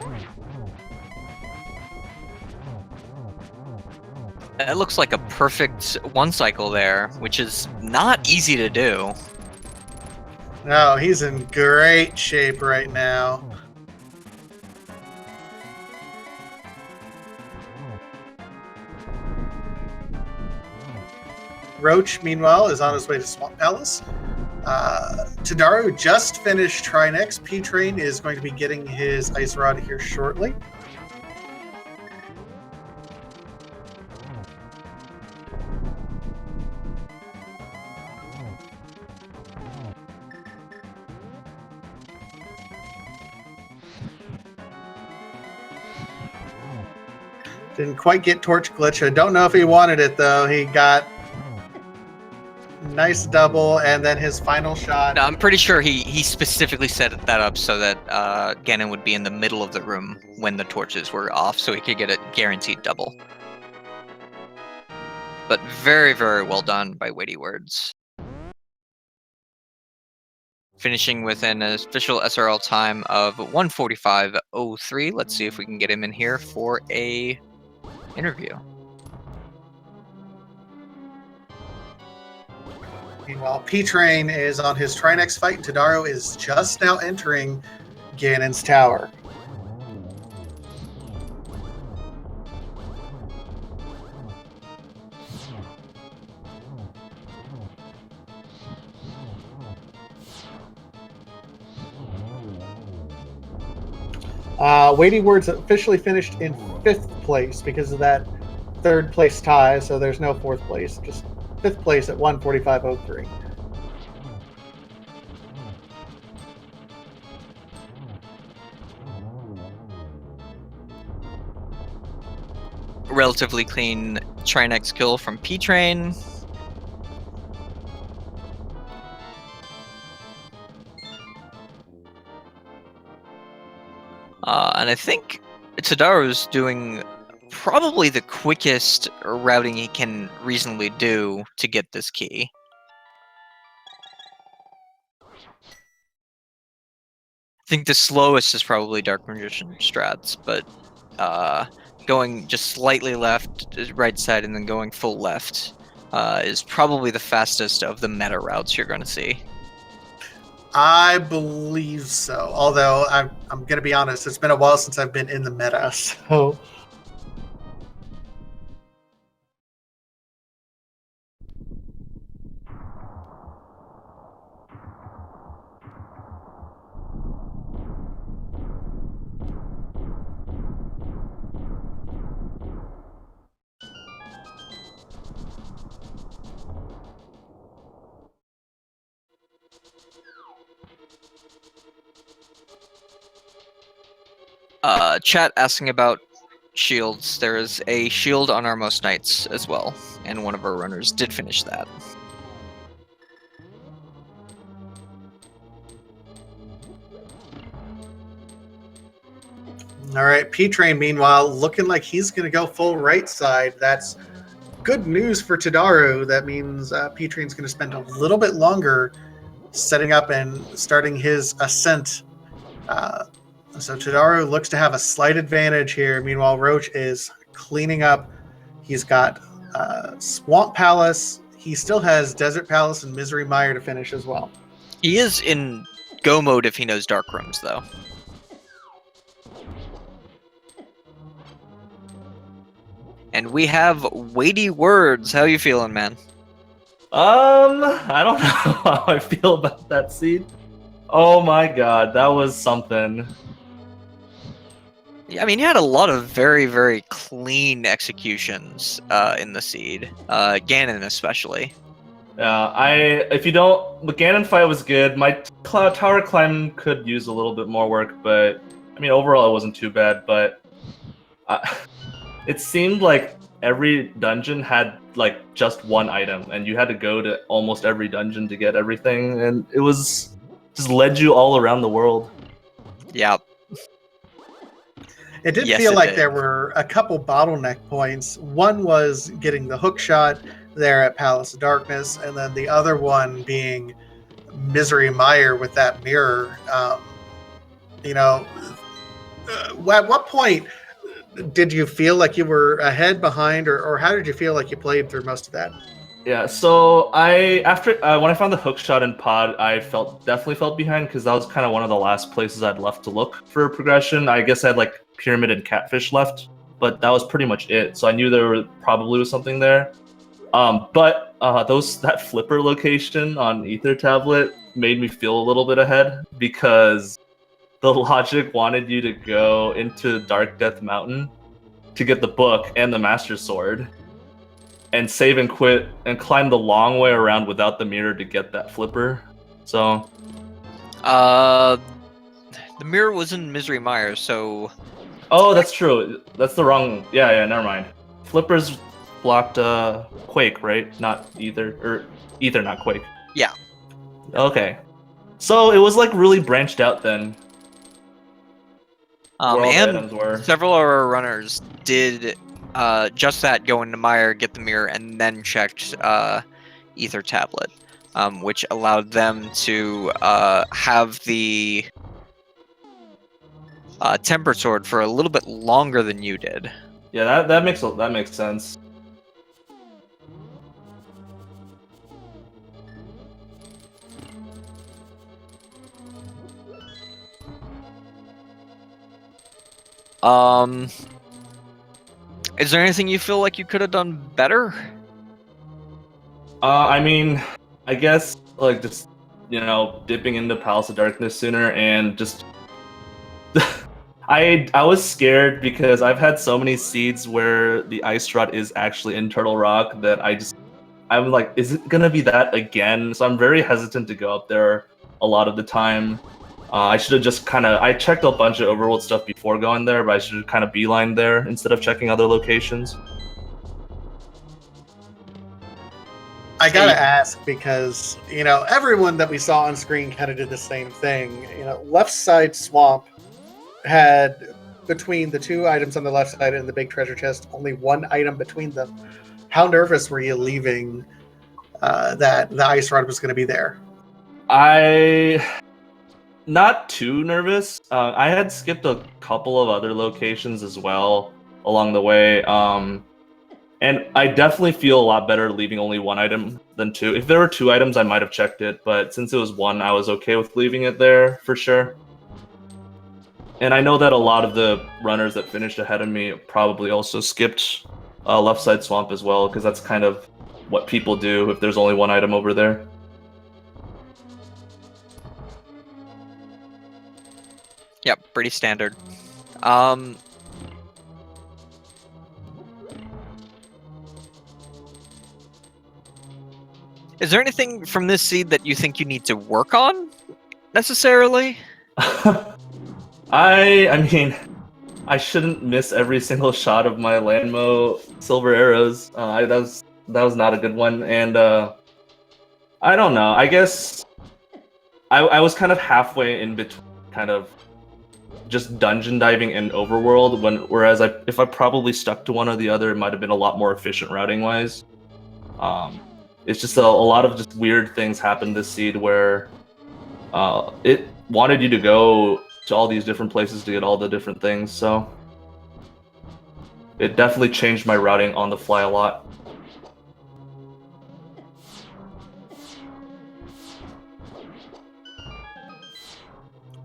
It looks like a perfect one cycle there, which is not easy to do. No, he's in great shape right now. Roach, meanwhile, is on his way to Swamp Palace. Tadaru just finished Trinex. P-Train is going to be getting his Ice Rod here shortly. Didn't quite get Torch Glitch. I don't know if he wanted it, though. He got nice double, and then his final shot. No, I'm pretty sure he specifically set that up so that Ganon would be in the middle of the room when the torches were off, so he could get a guaranteed double. But very, very well done by Weighty Words. Finishing with an official SRL time of 1:45:03. Let's see if we can get him in here for a interview. Meanwhile, P-Train is on his Trinex fight, and Tadaro is just now entering Ganon's tower. Weighty Words officially finished in 5th place because of that 3rd place tie, so there's no 4th place, just 5th place at 1:45:03. Relatively clean Trinex kill from P-Train. And I think Tadaro's doing probably the quickest routing he can reasonably do to get this key. I think the slowest is probably Dark Magician strats, but going just slightly left, right side, and then going full left is probably the fastest of the meta routes you're going to see. I believe so. Although I'm going to be honest, it's been a while since I've been in the meta, so. Chat asking about shields. There is a shield on our most knights as well, and one of our runners did finish that. All right, P-Train, meanwhile, looking like he's going to go full right side. That's good news for Tadaro. That means P-Train's going to spend a little bit longer setting up and starting his ascent. So Tadaro looks to have a slight advantage here. Meanwhile, Roach is cleaning up. He's got Swamp Palace. He still has Desert Palace and Misery Mire to finish as well. He is in go mode if he knows Dark Rooms, though. And we have Weighty Words. How you feeling, man? I don't know how I feel about that seed. Oh my god, that was something. Yeah, I mean, you had a lot of very, very clean executions in the seed. Ganon especially. Yeah, if you don't, the Ganon fight was good. My tower climb could use a little bit more work, but I mean, overall it wasn't too bad. But it seemed like every dungeon had like just one item, and you had to go to almost every dungeon to get everything, and it was just led you all around the world. Yeah. It did feel like there were a couple bottleneck points. One was getting the hook shot there at Palace of Darkness, and then the other one being Misery Mire with that mirror. At what point did you feel like you were ahead, behind, or how did you feel like you played through most of that? Yeah, so when I found the hook shot in pod, I definitely felt behind because that was kind of one of the last places I'd left to look for a progression. I guess I had like Pyramid and Catfish left, but that was pretty much it. So I knew there probably was something there. But that flipper location on Ether Tablet made me feel a little bit ahead because the logic wanted you to go into Dark Death Mountain to get the book and the Master Sword, and save and quit and climb the long way around without the mirror to get that flipper. So the mirror was in Misery Mire, so Oh, that's true. That's the wrong. Yeah, never mind. Flippers blocked Quake, right? Not Ether, or Ether, not Quake. Yeah. Okay. So it was like really branched out then. Where all the And items were. several of our runners did just that, go into Mire, get the mirror, and then checked Ether Tablet, which allowed them to have the Tempered Sword for a little bit longer than you did. Yeah, that makes sense. Is there anything you feel like you could have done better? I mean, I guess like just dipping into Palace of Darkness sooner and just I was scared because I've had so many seeds where the ice rod is actually in Turtle Rock that I'm like, is it gonna be that again? So I'm very hesitant to go up there a lot of the time. I should have just I checked a bunch of overworld stuff before going there, but I should have kind of beelined there instead of checking other locations. I gotta ask because everyone that we saw on screen kind of did the same thing. Left side swamp had, between the two items on the left side and the big treasure chest, only one item between them. How nervous were you leaving that the ice rod was going to be there? Not too nervous. I had skipped a couple of other locations as well along the way. And I definitely feel a lot better leaving only one item than two. If there were two items, I might have checked it, but since it was one, I was okay with leaving it there for sure. And I know that a lot of the runners that finished ahead of me probably also skipped left side swamp as well, because that's kind of what people do if there's only one item over there. Yep, pretty standard. Is there anything from this seed that you think you need to work on, necessarily? I mean, I shouldn't miss every single shot of my Landmo silver arrows. That was not a good one, and I don't know. I guess I was kind of halfway in between, kind of just dungeon diving and overworld. Whereas if I probably stuck to one or the other, it might have been a lot more efficient routing wise. It's just a lot of just weird things happened this seed where it wanted you to go to all these different places to get all the different things, so it definitely changed my routing on the fly a lot.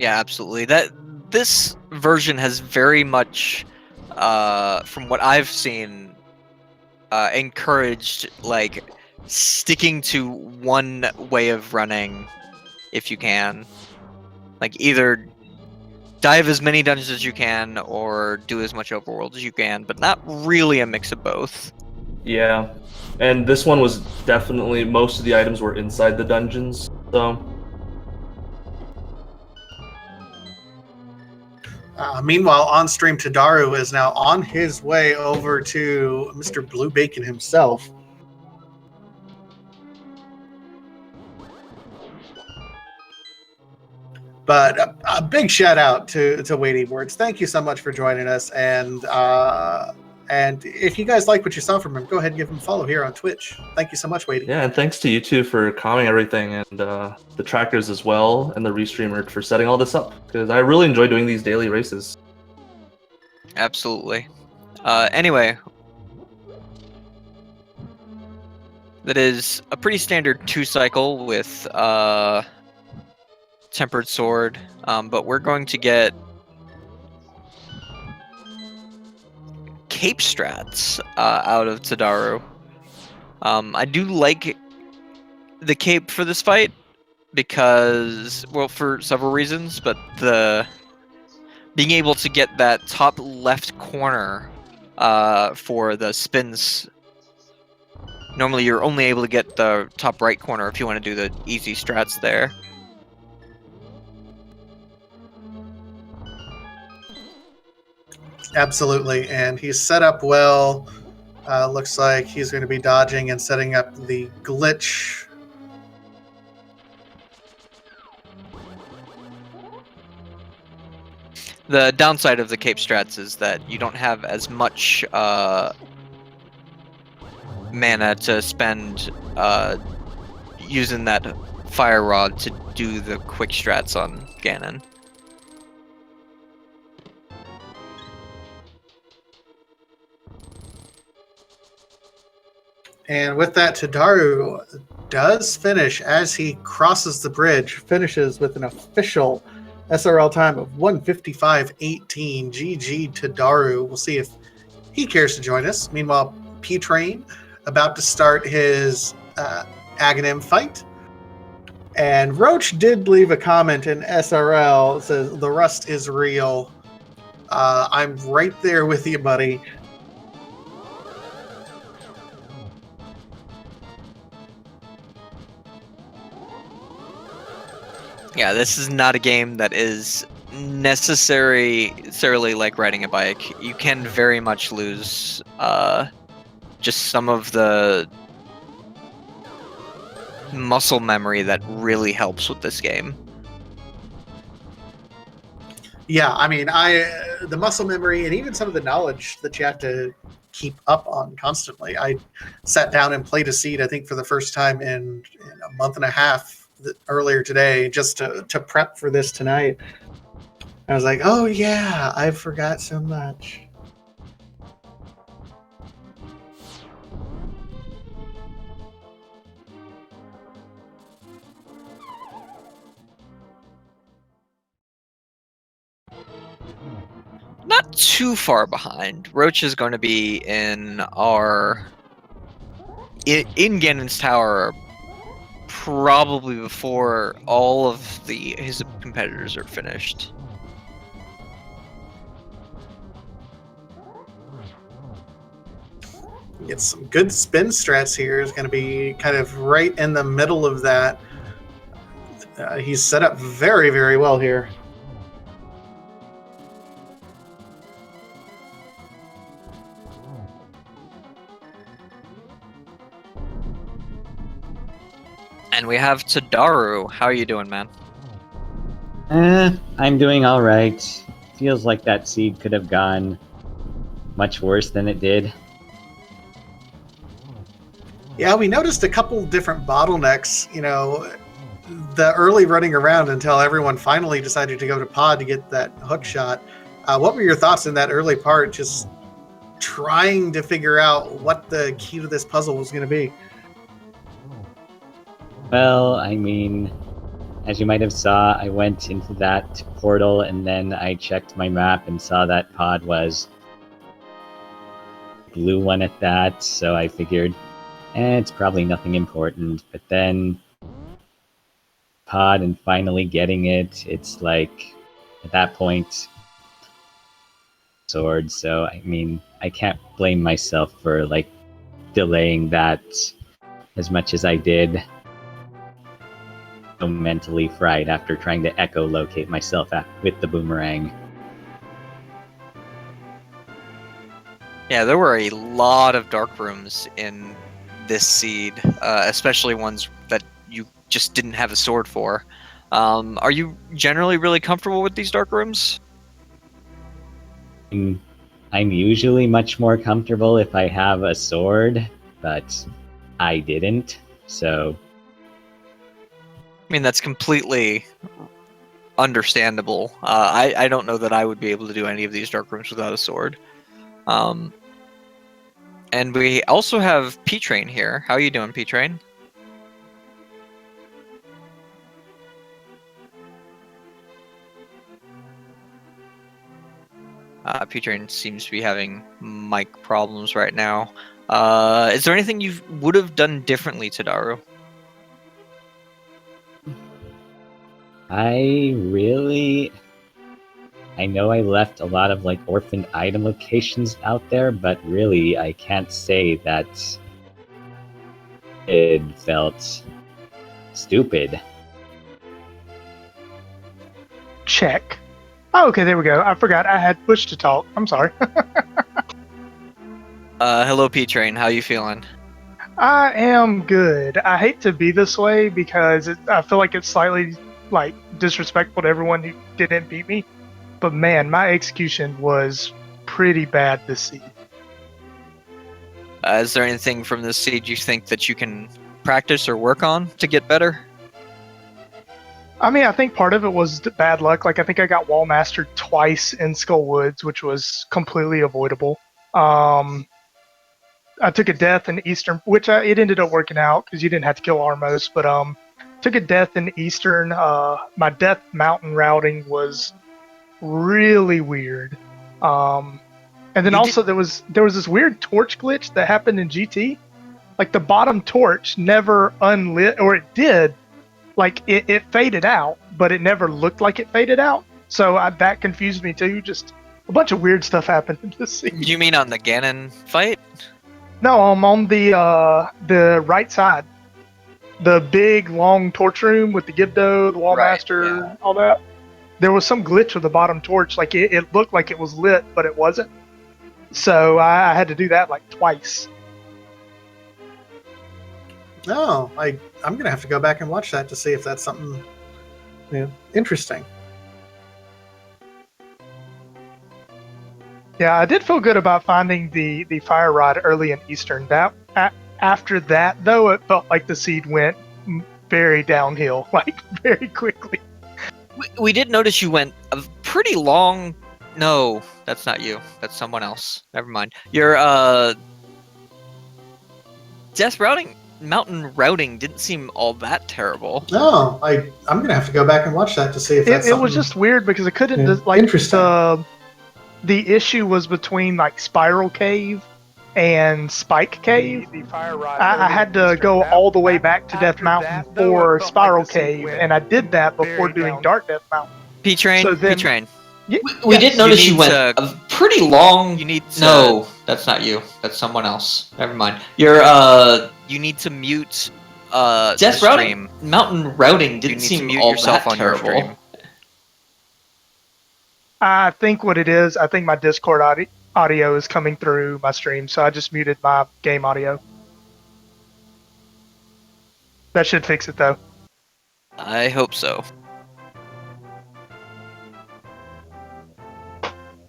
Yeah, absolutely. This version has very much, from what I've seen, encouraged like sticking to one way of running if you can. Like either dive as many dungeons as you can or do as much overworld as you can, but not really a mix of both. Yeah, and this one was definitely, most of the items were inside the dungeons, so. Meanwhile, on stream, Tadaru is now on his way over to Mr. Blue Bacon himself. But a big shout out to Weighty Words. Thank you so much for joining us. And if you guys like what you saw from him, go ahead and give him a follow here on Twitch. Thank you so much, Weighty. Yeah, and thanks to you two for calming everything, and the trackers as well, and the restreamer for setting all this up, because I really enjoy doing these daily races. Absolutely. Anyway, that is a pretty standard 2-cycle with Tempered Sword, but we're going to get cape strats out of Tadaru. I do like the cape for this fight because, well, for several reasons, but being able to get that top left corner for the spins. Normally you're only able to get the top right corner if you want to do the easy strats there. Absolutely, and he's set up well. Looks like he's going to be dodging and setting up the glitch. The downside of the Cape Strats is that you don't have as much mana to spend using that Fire Rod to do the quick strats on Ganon. And with that, Tadaru does finish as he crosses the bridge, finishes with an official SRL time of 1:55.18. GG Tadaru. We'll see if he cares to join us. Meanwhile, P-Train about to start his Aghanim fight. And Roach did leave a comment in SRL. It says, the rust is real. I'm right there with you, buddy. Yeah, this is not a game that is necessarily like riding a bike. You can very much lose just some of the muscle memory that really helps with this game. Yeah, I mean, the muscle memory and even some of the knowledge that you have to keep up on constantly. I sat down and played a seed, I think, for the first time in a month and a half earlier today, just to prep for this tonight. I was like, oh yeah, I forgot so much. Not too far behind. Roach is going to be in Ganon's Tower probably before all of his competitors are finished. Get some good spin strats here. Is going to be kind of right in the middle of that. He's set up very, very well here. And we have Tadaru. How are you doing, man? I'm doing all right. Feels like that seed could have gone much worse than it did. Yeah, we noticed a couple different bottlenecks, the early running around until everyone finally decided to go to pod to get that hook shot. What were your thoughts in that early part, just trying to figure out what the key to this puzzle was going to be? Well, I mean, as you might have saw, I went into that portal and then I checked my map and saw that pod was blue one at that, so I figured, it's probably nothing important. But then pod and finally getting it, it's like, at that point, sword. So, I mean, I can't blame myself for, delaying that as much as I did. So mentally fried after trying to echolocate myself with the boomerang. Yeah, there were a lot of dark rooms in this seed, especially ones that you just didn't have a sword for. Are you generally really comfortable with these dark rooms? I'm usually much more comfortable if I have a sword, but I didn't, so... I mean, that's completely understandable. I don't know that I would be able to do any of these dark rooms without a sword. And we also have P-Train here. How are you doing, P-Train? P-Train seems to be having mic problems right now. Is there anything you would have done differently, Tadaru? I know I left a lot of orphaned item locations out there, but really I can't say that it felt stupid. Check. Oh, okay, there we go. I forgot I had push to talk. I'm sorry. Hello, P-Train. How you feeling? I am good. I hate to be this way because I feel like it's slightly like disrespectful to everyone who didn't beat me. But man, my execution was pretty bad this season. Is there anything from this seed you think that you can practice or work on to get better? I mean, I think part of it was bad luck. Like, I think I got wall mastered twice in Skull Woods, which was completely avoidable. I took a death in Eastern, which it ended up working out because you didn't have to kill Armos, but took a death in Eastern. My death mountain routing was really weird. And then also there was this weird torch glitch that happened in GT. Like the bottom torch never unlit, or it did. Like it faded out, but it never looked like it faded out. So that confused me too. Just a bunch of weird stuff happened in this scene. You mean on the Ganon fight? No, I'm on the right side. The big long torch room with the Gibdo, the Wallmaster, yeah. all that. There was some glitch with the bottom torch. Like it looked like it was lit, but it wasn't. So I had to do that like twice. No, I'm gonna have to go back and watch that to see if that's something interesting. Yeah, I did feel good about finding the fire rod early in Eastern. That after that though, it felt like the seed went very downhill, like very quickly. We did notice you went a pretty long. No, that's not you. That's someone else. Never mind. Your death routing, mountain routing didn't seem all that terrible. No, I'm gonna have to go back and watch that to see if that's It was just weird because I couldn't like interesting. The issue was between like Spiral Cave and Spike Cave. I had to go all the way back to Death Mountain for Spiral Cave, and I did that before doing Dark Death Mountain. P-Train, So then- P-Train. We did notice You you need went a pretty long. You need to, No, that's not you. That's someone else. Never mind. Your you need to mute death the routing, stream. mountain routing You didn't need to seem mute all yourself that on your terrible. stream. I think what it is, I think my Discord audio is coming through my stream, so I just muted my game audio. That should fix it though. I hope so.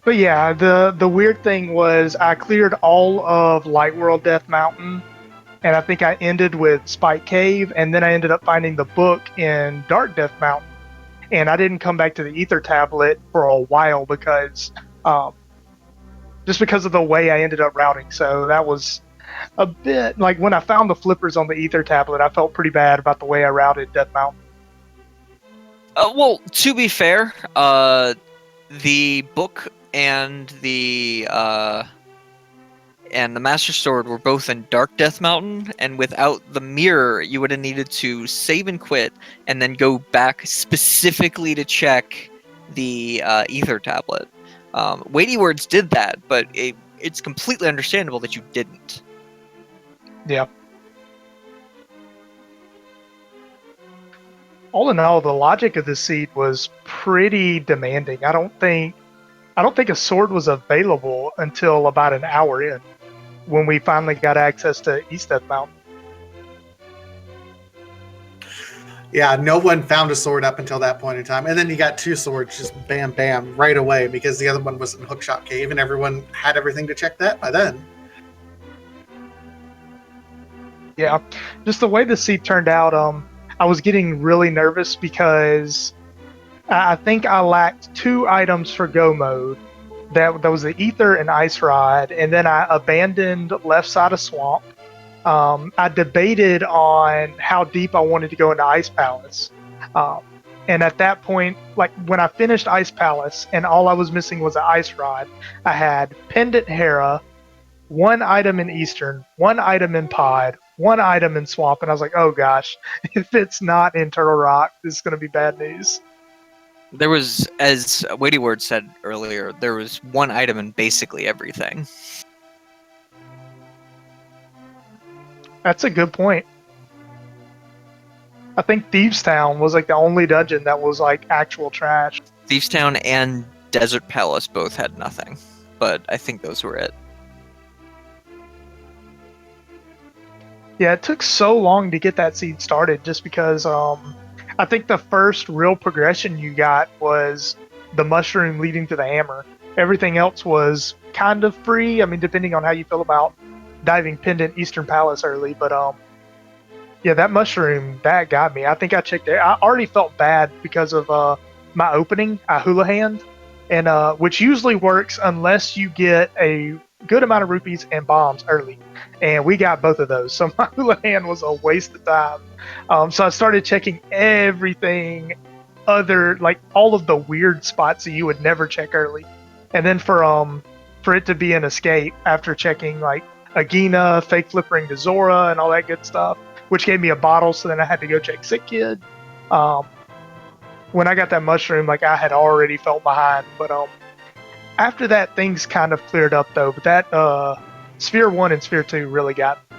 But yeah, the weird thing was I cleared all of Light World Death Mountain, and I think I ended with Spike Cave, and then I ended up finding the book in Dark Death Mountain, and I didn't come back to the Ether Tablet for a while because just because of the way I ended up routing. So that was a bit like when I found the flippers on the Ether Tablet, I felt pretty bad about the way I routed Death Mountain. Well, to be fair, the book and the Master Sword were both in Dark Death Mountain, and without the mirror, you would have needed to save and quit, and then go back specifically to check the Ether Tablet. Weighty Words did that, but it's completely understandable that you didn't. Yeah. All in all, the logic of this seed was pretty demanding. I don't think a sword was available until about an hour in, when we finally got access to East Death Mountain. Yeah, no one found a sword up until that point in time. And then you got two swords just bam, bam, right away because the other one was in Hookshot Cave and everyone had everything to check that by then. Yeah, just the way the seed turned out, I was getting really nervous because I think I lacked 2 items for go mode. That was the Ether and Ice Rod, and then I abandoned left side of Swamp. I debated on how deep I wanted to go into Ice Palace. And at that point, like when I finished Ice Palace and all I was missing was an Ice Rod, I had Pendant Hera, 1 item in Eastern, 1 item in Pod, 1 item in Swamp, and I was like, oh gosh, if it's not in Turtle Rock, this is going to be bad news. There was, as Weighty Word said earlier, there was 1 item in basically everything. That's a good point. I think Thieves Town was like the only dungeon that was like actual trash. Thiefstown and Desert Palace both had nothing, but I think those were it. Yeah, it took so long to get that seed started just because I think the first real progression you got was the mushroom leading to the hammer. Everything else was kind of free. I mean, depending on how you feel about diving Pendant Eastern Palace early, but yeah, that mushroom, that got me. I think I checked it. I already felt bad because of my opening. I hula hand, and which usually works unless you get a good amount of rupees and bombs early. And we got both of those. So my hula hand was a waste of time. So I started checking everything other, like all of the weird spots that you would never check early. And then for it to be an escape after checking like Agina, fake flippering to Zora, and all that good stuff, which gave me a bottle, so then I had to go check Sick Kid. When I got that mushroom, like I had already felt behind, but after that, things kind of cleared up though. But that Sphere 1 and Sphere 2 really got me.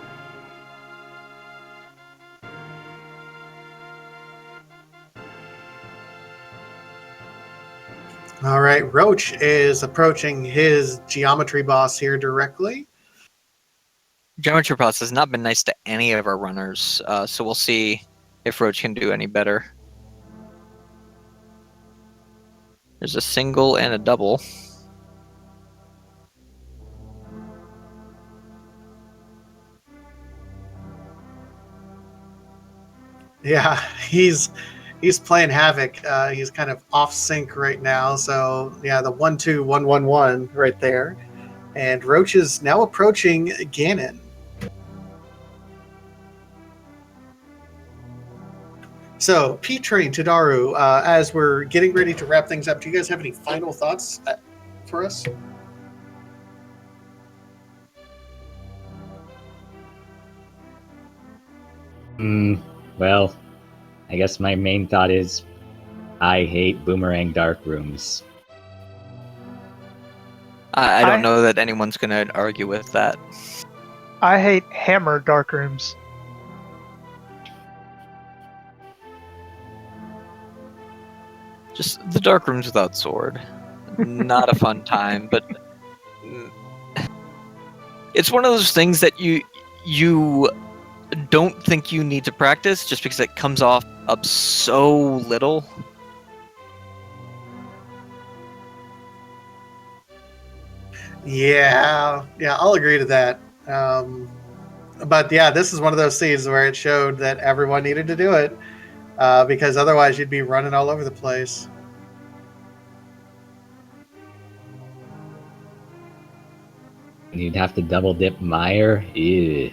All right, Roach is approaching his geometry boss here directly. Geometry Boss has not been nice to any of our runners, so we'll see if Roach can do any better. There's a single and a double. Yeah, he's playing havoc. He's kind of off sync right now. So yeah, the 1-2-1-1-1 right there. And Roach is now approaching Ganon. So, P-Train, Tadaru, as we're getting ready to wrap things up, do you guys have any final thoughts for us? Well, I guess my main thought is I hate Boomerang Dark Rooms. I don't know that anyone's going to argue with that. I hate Hammer Dark Rooms. Just the Dark Rooms without Sword. Not a fun time, but it's one of those things that you don't think you need to practice just because it comes off up so little. Yeah, I'll agree to that. But yeah, this is one of those scenes where it showed that everyone needed to do it, because otherwise you'd be running all over the place. You'd have to double dip Meyer. Ew.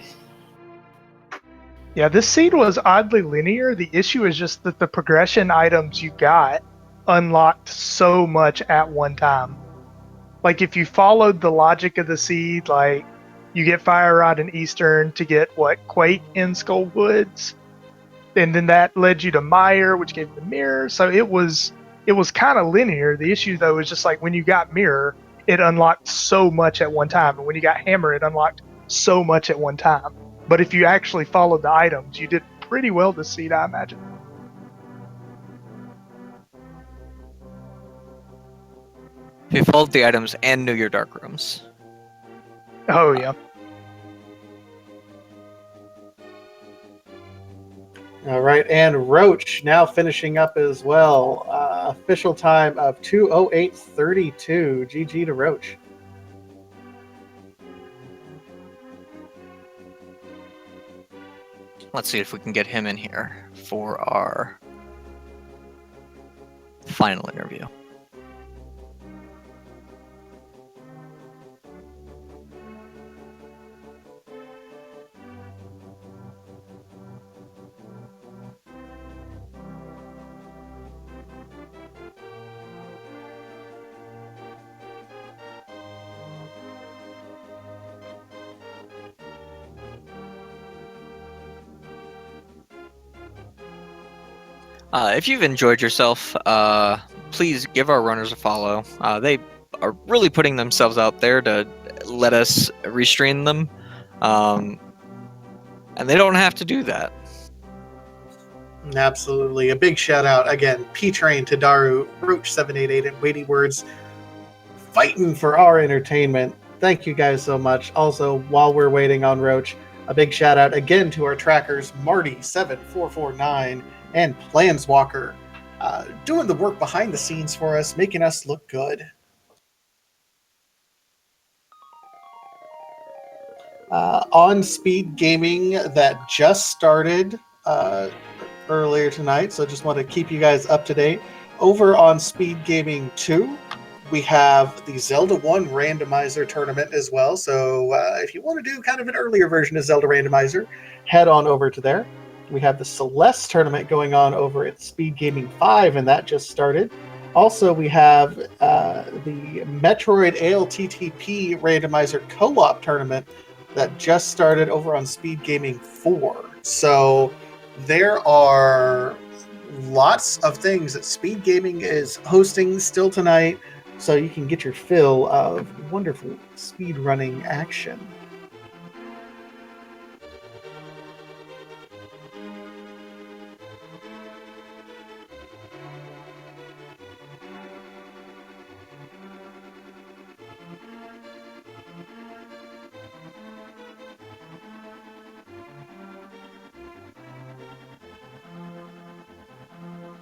Yeah, this seed was oddly linear. The issue is just that the progression items you got unlocked so much at one time. Like if you followed the logic of the seed, like you get Fire Rod in Eastern to get Quake in Skull Woods, and then that led you to Meyer, which gave you the Mirror. So it was kind of linear. The issue though is just like when you got Mirror, it unlocked so much at one time, and when you got Hammer, it unlocked so much at one time. But if you actually followed the items, you did pretty well this seed, I imagine. If you followed the items and knew your Dark Rooms. Oh yeah. All right, and Roach now finishing up as well. Official time of 2:08:32. GG to Roach. Let's see if we can get him in here for our final interview. If you've enjoyed yourself, please give our runners a follow. They are really putting themselves out there to let us restream them, and they don't have to do that. Absolutely. A big shout out again, P-Train, Tadaru, Roach788, and Weighty Words fighting for our entertainment. Thank you guys so much. Also, while we're waiting on Roach, a big shout out again to our trackers, Marty7449 and Planswalker, doing the work behind the scenes for us, making us look good. On Speed Gaming that just started earlier tonight, so just want to keep you guys up to date. Over on Speed Gaming 2, we have the Zelda 1 Randomizer tournament as well. So if you want to do kind of an earlier version of Zelda Randomizer, head on over to there. We have the Celeste tournament going on over at Speed Gaming 5, and that just started. Also, we have the Metroid ALTTP Randomizer Co-op tournament that just started over on Speed Gaming 4. So there are lots of things that Speed Gaming is hosting still tonight, so you can get your fill of wonderful speedrunning action.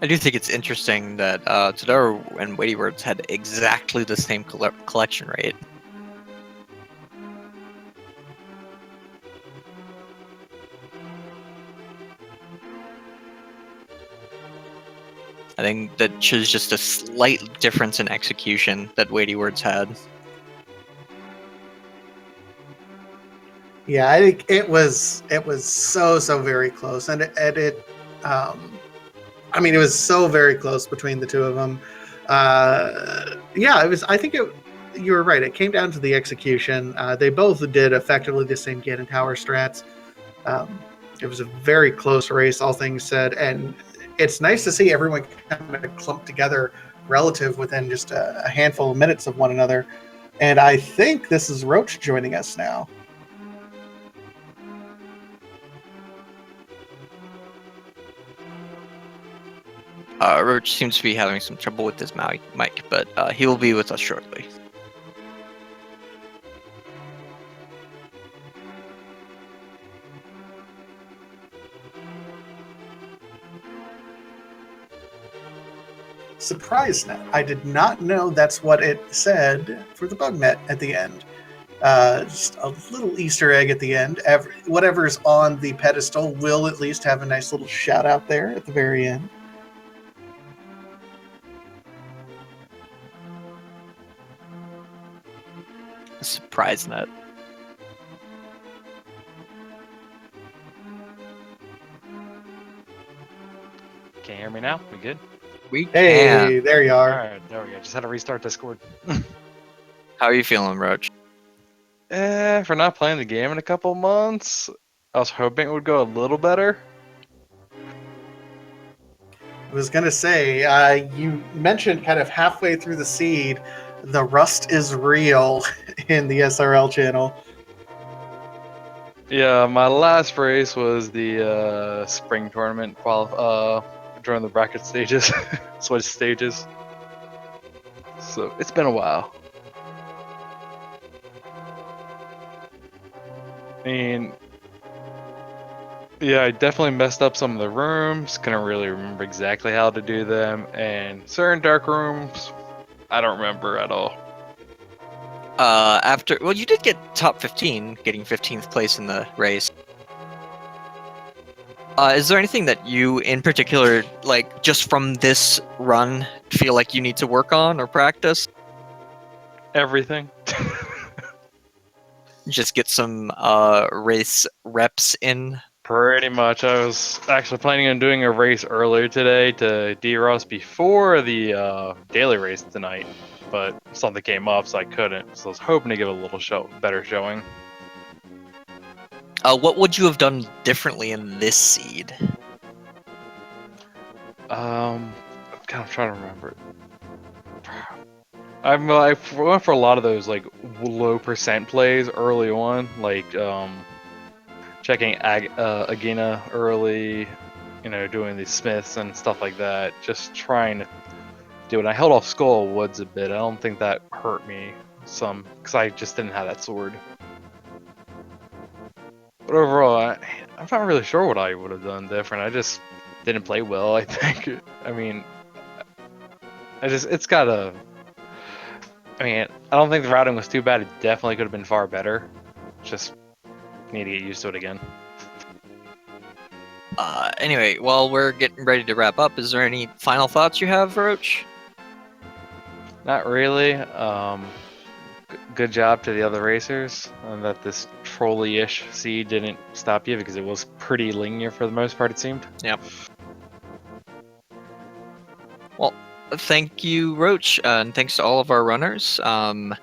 I do think it's interesting that Tadaru and Weighty Words had exactly the same collection rate. I think that shows just a slight difference in execution that Weighty Words had. Yeah, I think it was so very close, and it I mean, it was so very close between the two of them. Yeah, it was. I think you were right. It came down to the execution. They both did effectively the same Ganon Tower strats. It was a very close race, all things said, and it's nice to see everyone kind of clumped together relative within just a handful of minutes of one another. And I think this is Roach joining us now. Roach seems to be having some trouble with his mic, but he will be with us shortly. Surprise net. I did not know that's what it said for the bug net at the end. Just a little Easter egg at the end. Whatever's on the pedestal will at least have a nice little shout out there at the very end. Surprise net. Can you hear me now? We good? We Hey, can. there you All are. right, there we go. Just had to restart Discord. How are you feeling, Roach? For not playing the game in a couple months, I was hoping it would go a little better. I was gonna say, you mentioned kind of halfway through the seed, the rust is real in the SRL channel. Yeah, my last race was the spring tournament during the bracket stages, switch stages. So it's been a while. I mean, yeah, I definitely messed up some of the rooms. Couldn't really remember exactly how to do them, and certain dark rooms, I don't remember at all. Well, you did get top 15, getting 15th place in the race. Is there anything that you, in particular, like just from this run, feel like you need to work on or practice? Everything. Just get some race reps in. Pretty much. I was actually planning on doing a race earlier today to D-Ross before the daily race tonight, but something came up, so I couldn't. So I was hoping to give a little better showing. What would you have done differently in this seed? I'm kind of trying to remember it. I went for a lot of those like low percent plays early on, like checking Agina early doing these smiths and stuff like that. Just trying to do it. I held off Skull Woods a bit. I don't think that hurt me some because I just didn't have that sword. But overall, I'm not really sure what I would have done different. I just didn't play well, I think. I mean, it's gotta. I mean, I don't think the routing was too bad. It definitely could have been far better. Just need to get used to it again. Anyway, while we're getting ready to wrap up, is there any final thoughts you have, Roach? Not really. Good job to the other racers, and that this trolley-ish seed didn't stop you because it was pretty linear for the most part, it seemed. Yep. Well, thank you, Roach, and thanks to all of our runners. As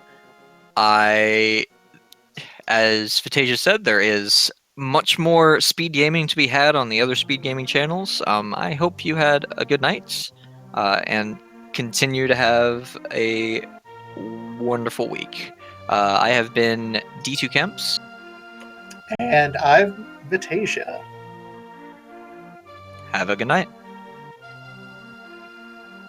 Fatasia said, there is much more speed gaming to be had on the other speed gaming channels. I hope you had a good night, and continue to have a wonderful week. I have been D2 Kemps. And I'm Vitasia. Have a good night.